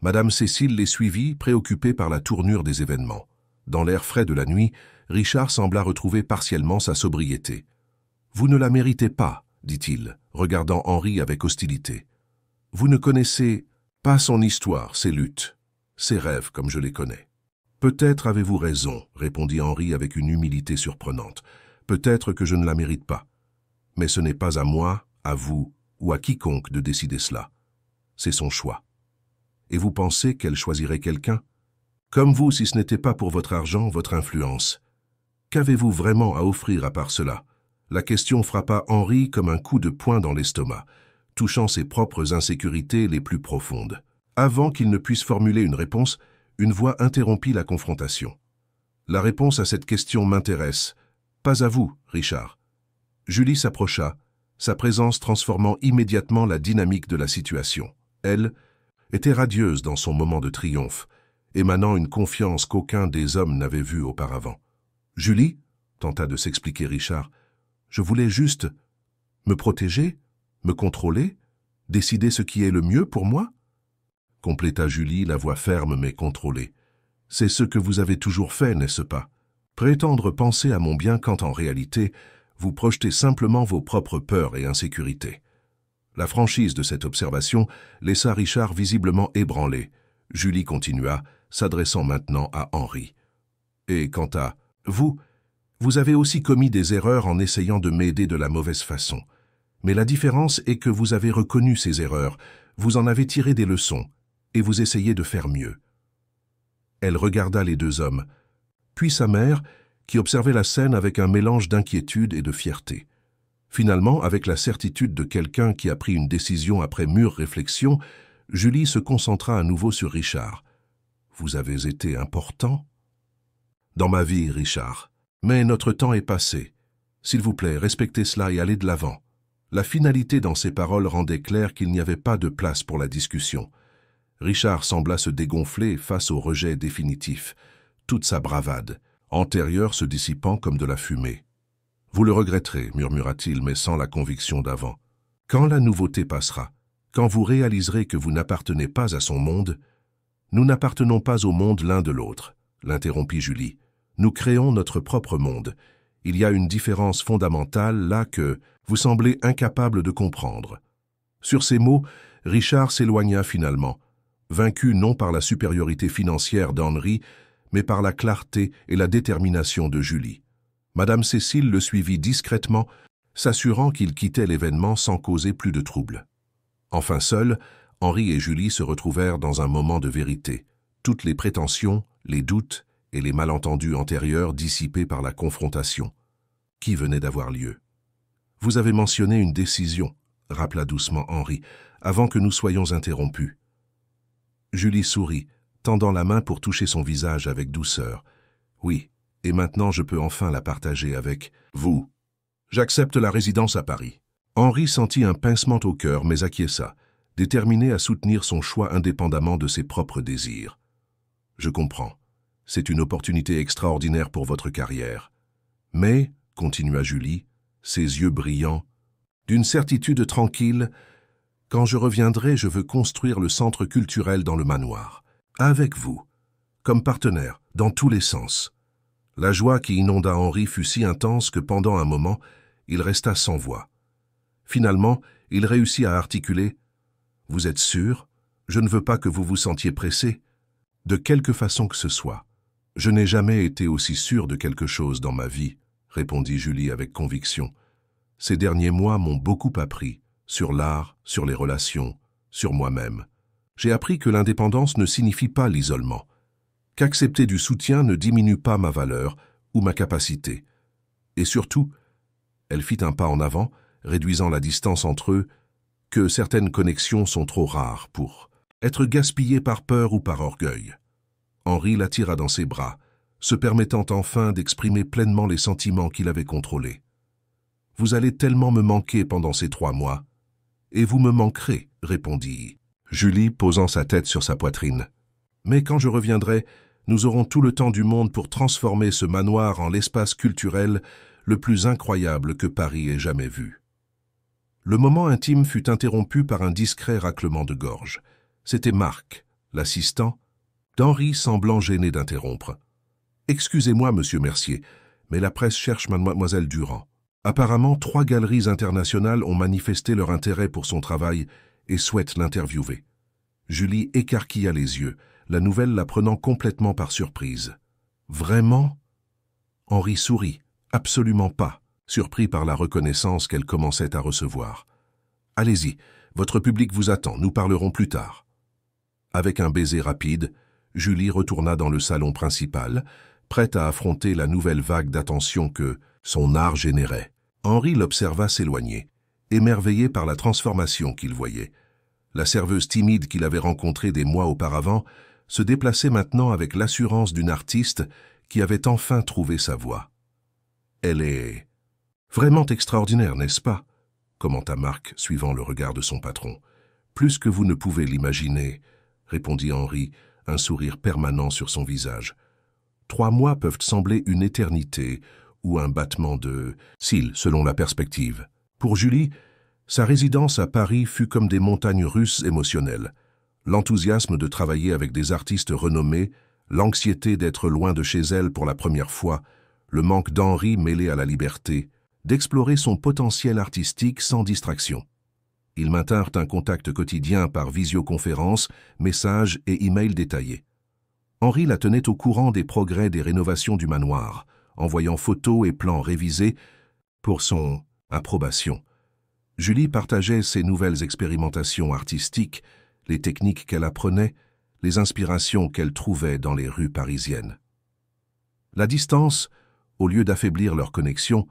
Madame Cécile les suivit, préoccupée par la tournure des événements. Dans l'air frais de la nuit, Richard sembla retrouver partiellement sa sobriété. « Vous ne la méritez pas, » dit-il, regardant Henri avec hostilité. « Vous ne connaissez pas son histoire, ses luttes, ses rêves comme je les connais. »« Peut-être avez-vous raison, » répondit Henri avec une humilité surprenante. « Peut-être que je ne la mérite pas. Mais ce n'est pas à moi, à vous ou à quiconque de décider cela. C'est son choix. Et vous pensez qu'elle choisirait quelqu'un? Comme vous, si ce n'était pas pour votre argent, votre influence. Qu'avez-vous vraiment à offrir à part cela? » La question frappa Henri comme un coup de poing dans l'estomac, touchant ses propres insécurités les plus profondes. Avant qu'il ne puisse formuler une réponse, une voix interrompit la confrontation. « La réponse à cette question m'intéresse. Pas à vous, Richard. » Julie s'approcha, sa présence transformant immédiatement la dynamique de la situation. Elle était radieuse dans son moment de triomphe, émanant une confiance qu'aucun des hommes n'avait vue auparavant. « Julie ?» tenta de s'expliquer Richard. « Je voulais juste me protéger, me contrôler, décider ce qui est le mieux pour moi ?» compléta Julie, la voix ferme mais contrôlée. C'est ce que vous avez toujours fait, n'est-ce pas? Prétendre penser à mon bien quand en réalité, vous projetez simplement vos propres peurs et insécurités. La franchise de cette observation laissa Richard visiblement ébranlé. Julie continua, s'adressant maintenant à Henri. Et quant à vous, vous avez aussi commis des erreurs en essayant de m'aider de la mauvaise façon. Mais la différence est que vous avez reconnu ces erreurs, vous en avez tiré des leçons, et vous essayez de faire mieux. Elle regarda les deux hommes, puis sa mère, qui observait la scène avec un mélange d'inquiétude et de fierté. Finalement, avec la certitude de quelqu'un qui a pris une décision après mûre réflexion, Julie se concentra à nouveau sur Richard. « Vous avez été important ?»« Dans ma vie, Richard. Mais notre temps est passé. S'il vous plaît, respectez cela et allez de l'avant. » La finalité dans ces paroles rendait clair qu'il n'y avait pas de place pour la discussion. Richard sembla se dégonfler face au rejet définitif, toute sa bravade, antérieure se dissipant comme de la fumée. « Vous le regretterez, murmura-t-il, mais sans la conviction d'avant. Quand la nouveauté passera, quand vous réaliserez que vous n'appartenez pas à son monde, nous n'appartenons pas au monde l'un de l'autre, l'interrompit Julie. Nous créons notre propre monde. Il y a une différence fondamentale là que vous semblez incapable de comprendre. » Sur ces mots, Richard s'éloigna finalement, vaincu non par la supériorité financière d'Henri, mais par la clarté et la détermination de Julie. Madame Cécile le suivit discrètement, s'assurant qu'il quittait l'événement sans causer plus de trouble. Enfin seuls, Henri et Julie se retrouvèrent dans un moment de vérité, toutes les prétentions, les doutes et les malentendus antérieurs dissipés par la confrontation, qui venait d'avoir lieu. « Vous avez mentionné une décision, » rappela doucement Henri, « avant que nous soyons interrompus. » Julie sourit, tendant la main pour toucher son visage avec douceur. « Oui, et maintenant je peux enfin la partager avec vous. J'accepte la résidence à Paris. » Henri sentit un pincement au cœur, mais acquiesça, déterminé à soutenir son choix indépendamment de ses propres désirs. « Je comprends. C'est une opportunité extraordinaire pour votre carrière. Mais, continua Julie, ses yeux brillants, d'une certitude tranquille, quand je reviendrai, je veux construire le centre culturel dans le manoir, avec vous, comme partenaire, dans tous les sens. » La joie qui inonda Henri fut si intense que pendant un moment, il resta sans voix. Finalement, il réussit à articuler « Vous êtes sûr? Je ne veux pas que vous vous sentiez pressé. De quelque façon que ce soit. Je n'ai jamais été aussi sûr de quelque chose dans ma vie, » répondit Julie avec conviction. « Ces derniers mois m'ont beaucoup appris, sur l'art, sur les relations, sur moi-même. J'ai appris que l'indépendance ne signifie pas l'isolement, qu'accepter du soutien ne diminue pas ma valeur ou ma capacité. Et surtout, elle fit un pas en avant, réduisant la distance entre eux, que certaines connexions sont trop rares pour être gaspillées par peur ou par orgueil. » Henri l'attira dans ses bras, se permettant enfin d'exprimer pleinement les sentiments qu'il avait contrôlés. « Vous allez tellement me manquer pendant ces 3 mois. »« Et vous me manquerez, » répondit Julie, posant sa tête sur sa poitrine. « Mais quand je reviendrai, nous aurons tout le temps du monde pour transformer ce manoir en l'espace culturel le plus incroyable que Paris ait jamais vu. » Le moment intime fut interrompu par un discret raclement de gorge. C'était Marc, l'assistant, d'Henri semblant gêné d'interrompre. « Excusez-moi, monsieur Mercier, mais la presse cherche mademoiselle Durand. Apparemment, 3 galeries internationales ont manifesté leur intérêt pour son travail et souhaitent l'interviewer. » Julie écarquilla les yeux, la nouvelle la prenant complètement par surprise. « Vraiment ?» Henri sourit. « Absolument pas », surpris par la reconnaissance qu'elle commençait à recevoir. « Allez-y, votre public vous attend, nous parlerons plus tard. » Avec un baiser rapide, Julie retourna dans le salon principal, prête à affronter la nouvelle vague d'attention que son art générait. Henri l'observa s'éloigner, émerveillé par la transformation qu'il voyait. La serveuse timide qu'il avait rencontrée des mois auparavant se déplaçait maintenant avec l'assurance d'une artiste qui avait enfin trouvé sa voie. « Elle est vraiment extraordinaire, n'est-ce pas ?» commenta Marc, suivant le regard de son patron. « Plus que vous ne pouvez l'imaginer, » répondit Henri, un sourire permanent sur son visage. « 3 mois peuvent sembler une éternité ou un battement de cils selon la perspective. Pour Julie, sa résidence à Paris fut comme des montagnes russes émotionnelles. L'enthousiasme de travailler avec des artistes renommés, L'anxiété d'être loin de chez elle pour la première fois, le manque d'Henri mêlé à la liberté, d'explorer son potentiel artistique sans distraction. Ils maintinrent un contact quotidien par visioconférence, messages et emails détaillés. Henri la tenait au courant des progrès des rénovations du manoir, envoyant photos et plans révisés pour son approbation. Julie partageait ses nouvelles expérimentations artistiques, les techniques qu'elle apprenait, les inspirations qu'elle trouvait dans les rues parisiennes. La distance, au lieu d'affaiblir leur connexion,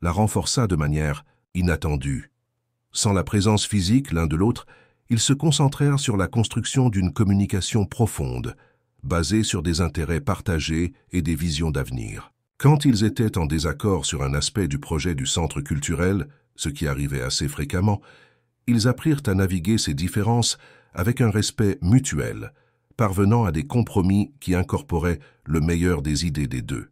la renforça de manière inattendue. Sans la présence physique l'un de l'autre, ils se concentrèrent sur la construction d'une communication profonde, basée sur des intérêts partagés et des visions d'avenir. Quand ils étaient en désaccord sur un aspect du projet du centre culturel, ce qui arrivait assez fréquemment, ils apprirent à naviguer ces différences avec un respect mutuel, parvenant à des compromis qui incorporaient le meilleur des idées des deux.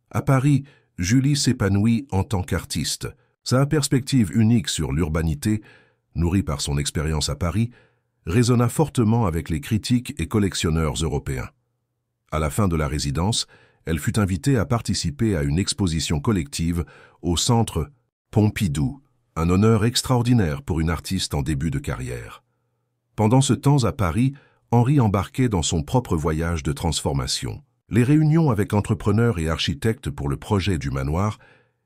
À Paris, Julie s'épanouit en tant qu'artiste. Sa perspective unique sur l'urbanité, nourrie par son expérience à Paris, résonna fortement avec les critiques et collectionneurs européens. À la fin de la résidence, elle fut invitée à participer à une exposition collective au Centre Pompidou, un honneur extraordinaire pour une artiste en début de carrière. Pendant ce temps à Paris, Henri embarquait dans son propre voyage de transformation. Les réunions avec entrepreneurs et architectes pour le projet du manoir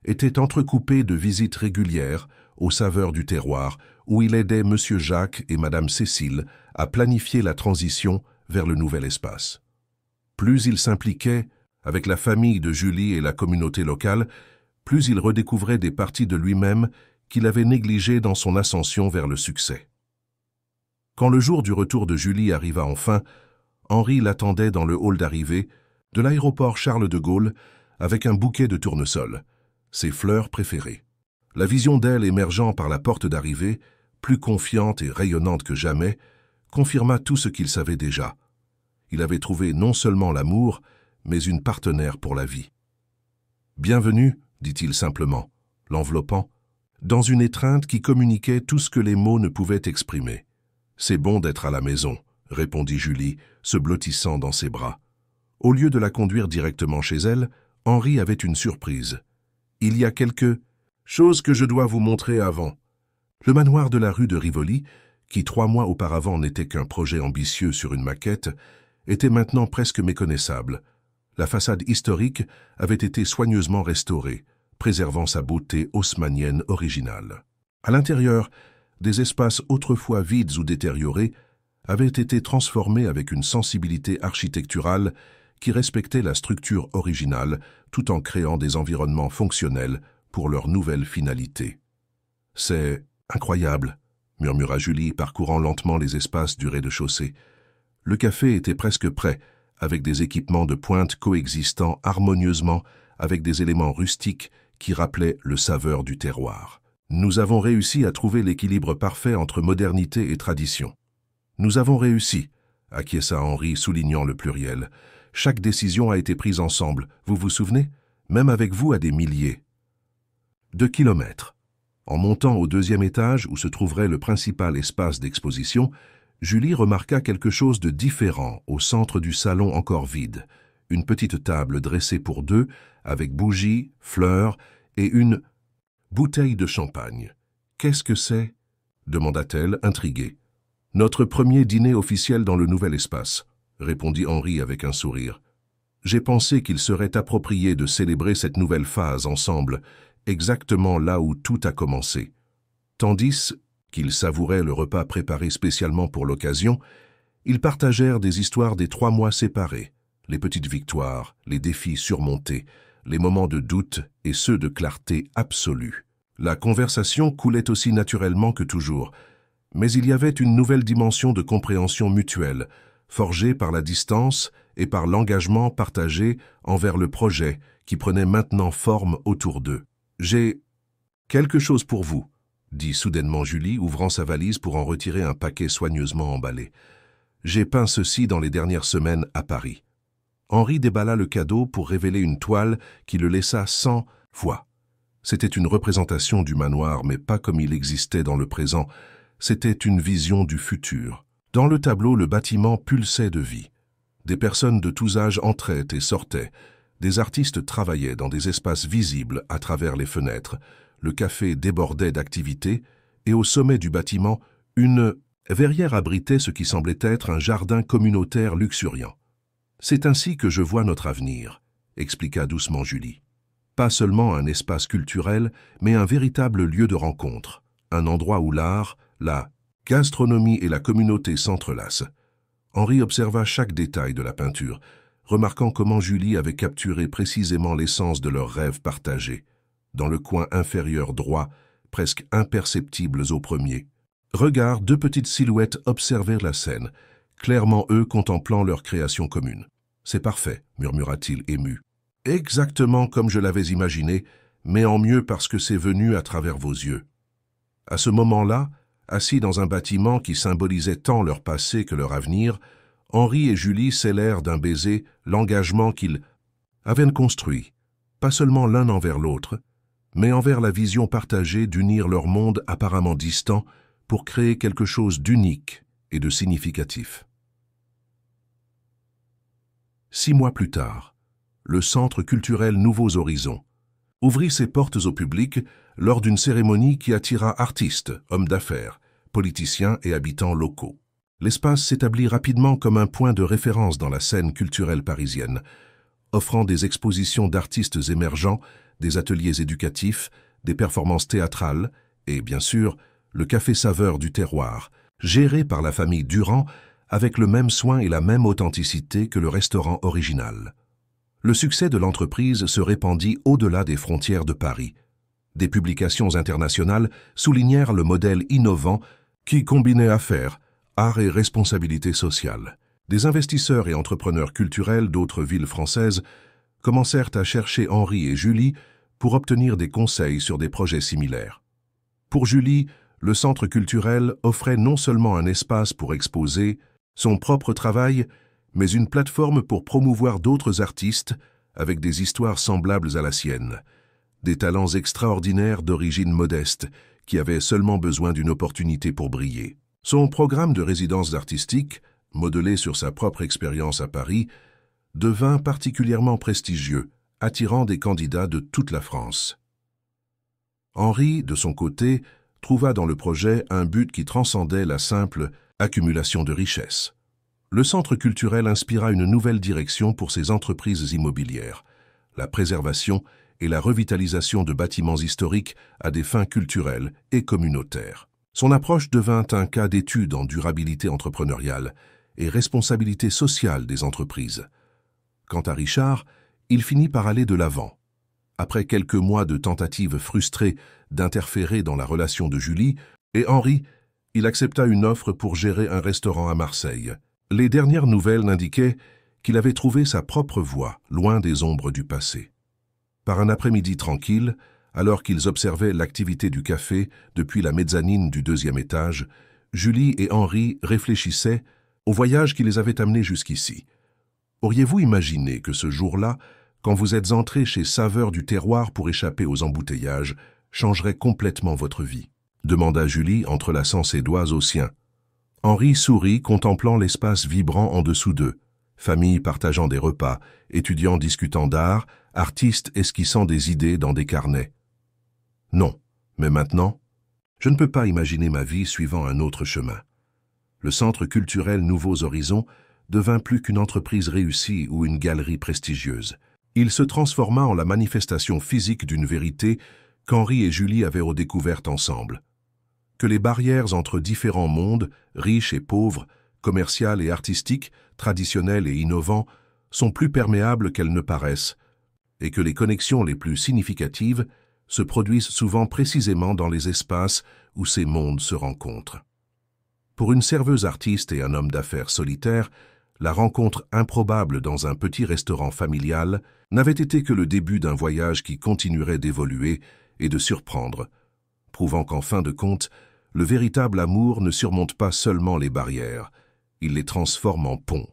étaient entrecoupées de visites régulières aux saveurs du terroir où il aidait M. Jacques et Mme Cécile à planifier la transition vers le nouvel espace. Plus il s'impliquait avec la famille de Julie et la communauté locale, plus il redécouvrait des parties de lui-même qu'il avait négligées dans son ascension vers le succès. Quand le jour du retour de Julie arriva enfin, Henri l'attendait dans le hall d'arrivée de l'aéroport Charles de Gaulle avec un bouquet de tournesol, ses fleurs préférées. La vision d'elle émergeant par la porte d'arrivée, plus confiante et rayonnante que jamais, confirma tout ce qu'il savait déjà. Il avait trouvé non seulement l'amour, mais une partenaire pour la vie. « Bienvenue », dit-il simplement, l'enveloppant, dans une étreinte qui communiquait tout ce que les mots ne pouvaient exprimer. « C'est bon d'être à la maison », répondit Julie, se blottissant dans ses bras. Au lieu de la conduire directement chez elle, Henri avait une surprise. « Il y a quelque chose que je dois vous montrer avant. » Le manoir de la rue de Rivoli, qui 3 mois auparavant n'était qu'un projet ambitieux sur une maquette, était maintenant presque méconnaissable. La façade historique avait été soigneusement restaurée, préservant sa beauté haussmannienne originale. À l'intérieur, des espaces autrefois vides ou détériorés avaient été transformés avec une sensibilité architecturale qui respectait la structure originale tout en créant des environnements fonctionnels pour leur nouvelle finalité. « C'est incroyable », murmura Julie, parcourant lentement les espaces du rez-de-chaussée. Le café était presque prêt, avec des équipements de pointe coexistant harmonieusement avec des éléments rustiques qui rappelaient le saveur du terroir. « Nous avons réussi à trouver l'équilibre parfait entre modernité et tradition. »« Nous avons réussi », acquiesça Henri, soulignant le pluriel. « Chaque décision a été prise ensemble, vous vous souvenez? Même avec vous à des milliers de kilomètres. » En montant au 2e étage, où se trouverait le principal espace d'exposition, Julie remarqua quelque chose de différent au centre du salon encore vide. Une petite table dressée pour 2, avec bougies, fleurs et une bouteille de champagne. « Qu'est-ce que c'est ?» demanda-t-elle, intriguée. « Notre premier dîner officiel dans le nouvel espace », répondit Henri avec un sourire. « J'ai pensé qu'il serait approprié de célébrer cette nouvelle phase ensemble, exactement là où tout a commencé. » Tandis qu'ils savouraient le repas préparé spécialement pour l'occasion, ils partagèrent des histoires des 3 mois séparés, les petites victoires, les défis surmontés, les moments de doute et ceux de clarté absolue. La conversation coulait aussi naturellement que toujours, mais il y avait une nouvelle dimension de compréhension mutuelle, forgée par la distance et par l'engagement partagé envers le projet qui prenait maintenant forme autour d'eux. « J'ai quelque chose pour vous », dit soudainement Julie, ouvrant sa valise pour en retirer un paquet soigneusement emballé. « J'ai peint ceci dans les dernières semaines à Paris. » Henri déballa le cadeau pour révéler une toile qui le laissa sans voix. C'était une représentation du manoir, mais pas comme il existait dans le présent. C'était une vision du futur. Dans le tableau, le bâtiment pulsait de vie. Des personnes de tous âges entraient et sortaient. Des artistes travaillaient dans des espaces visibles à travers les fenêtres. Le café débordait d'activités et au sommet du bâtiment, une verrière abritait ce qui semblait être un jardin communautaire luxuriant. « C'est ainsi que je vois notre avenir », expliqua doucement Julie. Pas seulement un espace culturel, mais un véritable lieu de rencontre, un endroit où l'art, la gastronomie et la communauté s'entrelacent. Henri observa chaque détail de la peinture, remarquant comment Julie avait capturé précisément l'essence de leurs rêves partagés. Dans le coin inférieur droit, presque imperceptibles au premier regard, deux petites silhouettes observèrent la scène, clairement eux contemplant leur création commune. « C'est parfait », murmura-t-il ému. « Exactement comme je l'avais imaginé, mais en mieux parce que c'est venu à travers vos yeux. » À ce moment-là, assis dans un bâtiment qui symbolisait tant leur passé que leur avenir, Henri et Julie scellèrent d'un baiser l'engagement qu'ils avaient construit, pas seulement l'un envers l'autre, mais envers la vision partagée d'unir leur monde apparemment distant pour créer quelque chose d'unique et de significatif. 6 mois plus tard, le Centre culturel Nouveaux Horizons ouvrit ses portes au public lors d'une cérémonie qui attira artistes, hommes d'affaires, politiciens et habitants locaux. L'espace s'établit rapidement comme un point de référence dans la scène culturelle parisienne, offrant des expositions d'artistes émergents, des ateliers éducatifs, des performances théâtrales et, bien sûr, le café saveur du terroir, géré par la famille Durand avec le même soin et la même authenticité que le restaurant original. Le succès de l'entreprise se répandit au-delà des frontières de Paris. Des publications internationales soulignèrent le modèle innovant qui combinait affaires, art et responsabilité sociale. Des investisseurs et entrepreneurs culturels d'autres villes françaises commencèrent à chercher Henri et Julie pour obtenir des conseils sur des projets similaires. Pour Julie, le centre culturel offrait non seulement un espace pour exposer son propre travail, mais une plateforme pour promouvoir d'autres artistes avec des histoires semblables à la sienne, des talents extraordinaires d'origine modeste qui avaient seulement besoin d'une opportunité pour briller. Son programme de résidence artistique, modelé sur sa propre expérience à Paris, devint particulièrement prestigieux, attirant des candidats de toute la France. Henri, de son côté, trouva dans le projet un but qui transcendait la simple accumulation de richesses. Le centre culturel inspira une nouvelle direction pour ses entreprises immobilières, la préservation et la revitalisation de bâtiments historiques à des fins culturelles et communautaires. Son approche devint un cas d'étude en durabilité entrepreneuriale et responsabilité sociale des entreprises. Quant à Richard, il finit par aller de l'avant. Après quelques mois de tentatives frustrées d'interférer dans la relation de Julie et Henri, il accepta une offre pour gérer un restaurant à Marseille. Les dernières nouvelles n'indiquaient qu'il avait trouvé sa propre voie, loin des ombres du passé. Par un après-midi tranquille, alors qu'ils observaient l'activité du café depuis la mezzanine du 2e étage, Julie et Henri réfléchissaient au voyage qui les avait amenés jusqu'ici. Auriez-vous imaginé que ce jour-là, quand vous êtes entrés chez Saveur du Terroir pour échapper aux embouteillages, changerait complètement votre vie ? Demanda Julie, entrelaçant ses doigts aux siens. Henri sourit, contemplant l'espace vibrant en dessous d'eux. Famille partageant des repas, étudiants discutant d'art, artistes esquissant des idées dans des carnets. Non, mais maintenant, je ne peux pas imaginer ma vie suivant un autre chemin. Le Centre culturel Nouveaux Horizons devint plus qu'une entreprise réussie ou une galerie prestigieuse. Il se transforma en la manifestation physique d'une vérité qu'Henri et Julie avaient redécouverte ensemble. Que les barrières entre différents mondes, riches et pauvres, commercial et artistiques, traditionnels et innovants, sont plus perméables qu'elles ne paraissent, et que les connexions les plus significatives se produisent souvent précisément dans les espaces où ces mondes se rencontrent. Pour une serveuse artiste et un homme d'affaires solitaire, la rencontre improbable dans un petit restaurant familial n'avait été que le début d'un voyage qui continuerait d'évoluer et de surprendre, prouvant qu'en fin de compte, le véritable amour ne surmonte pas seulement les barrières, il les transforme en ponts.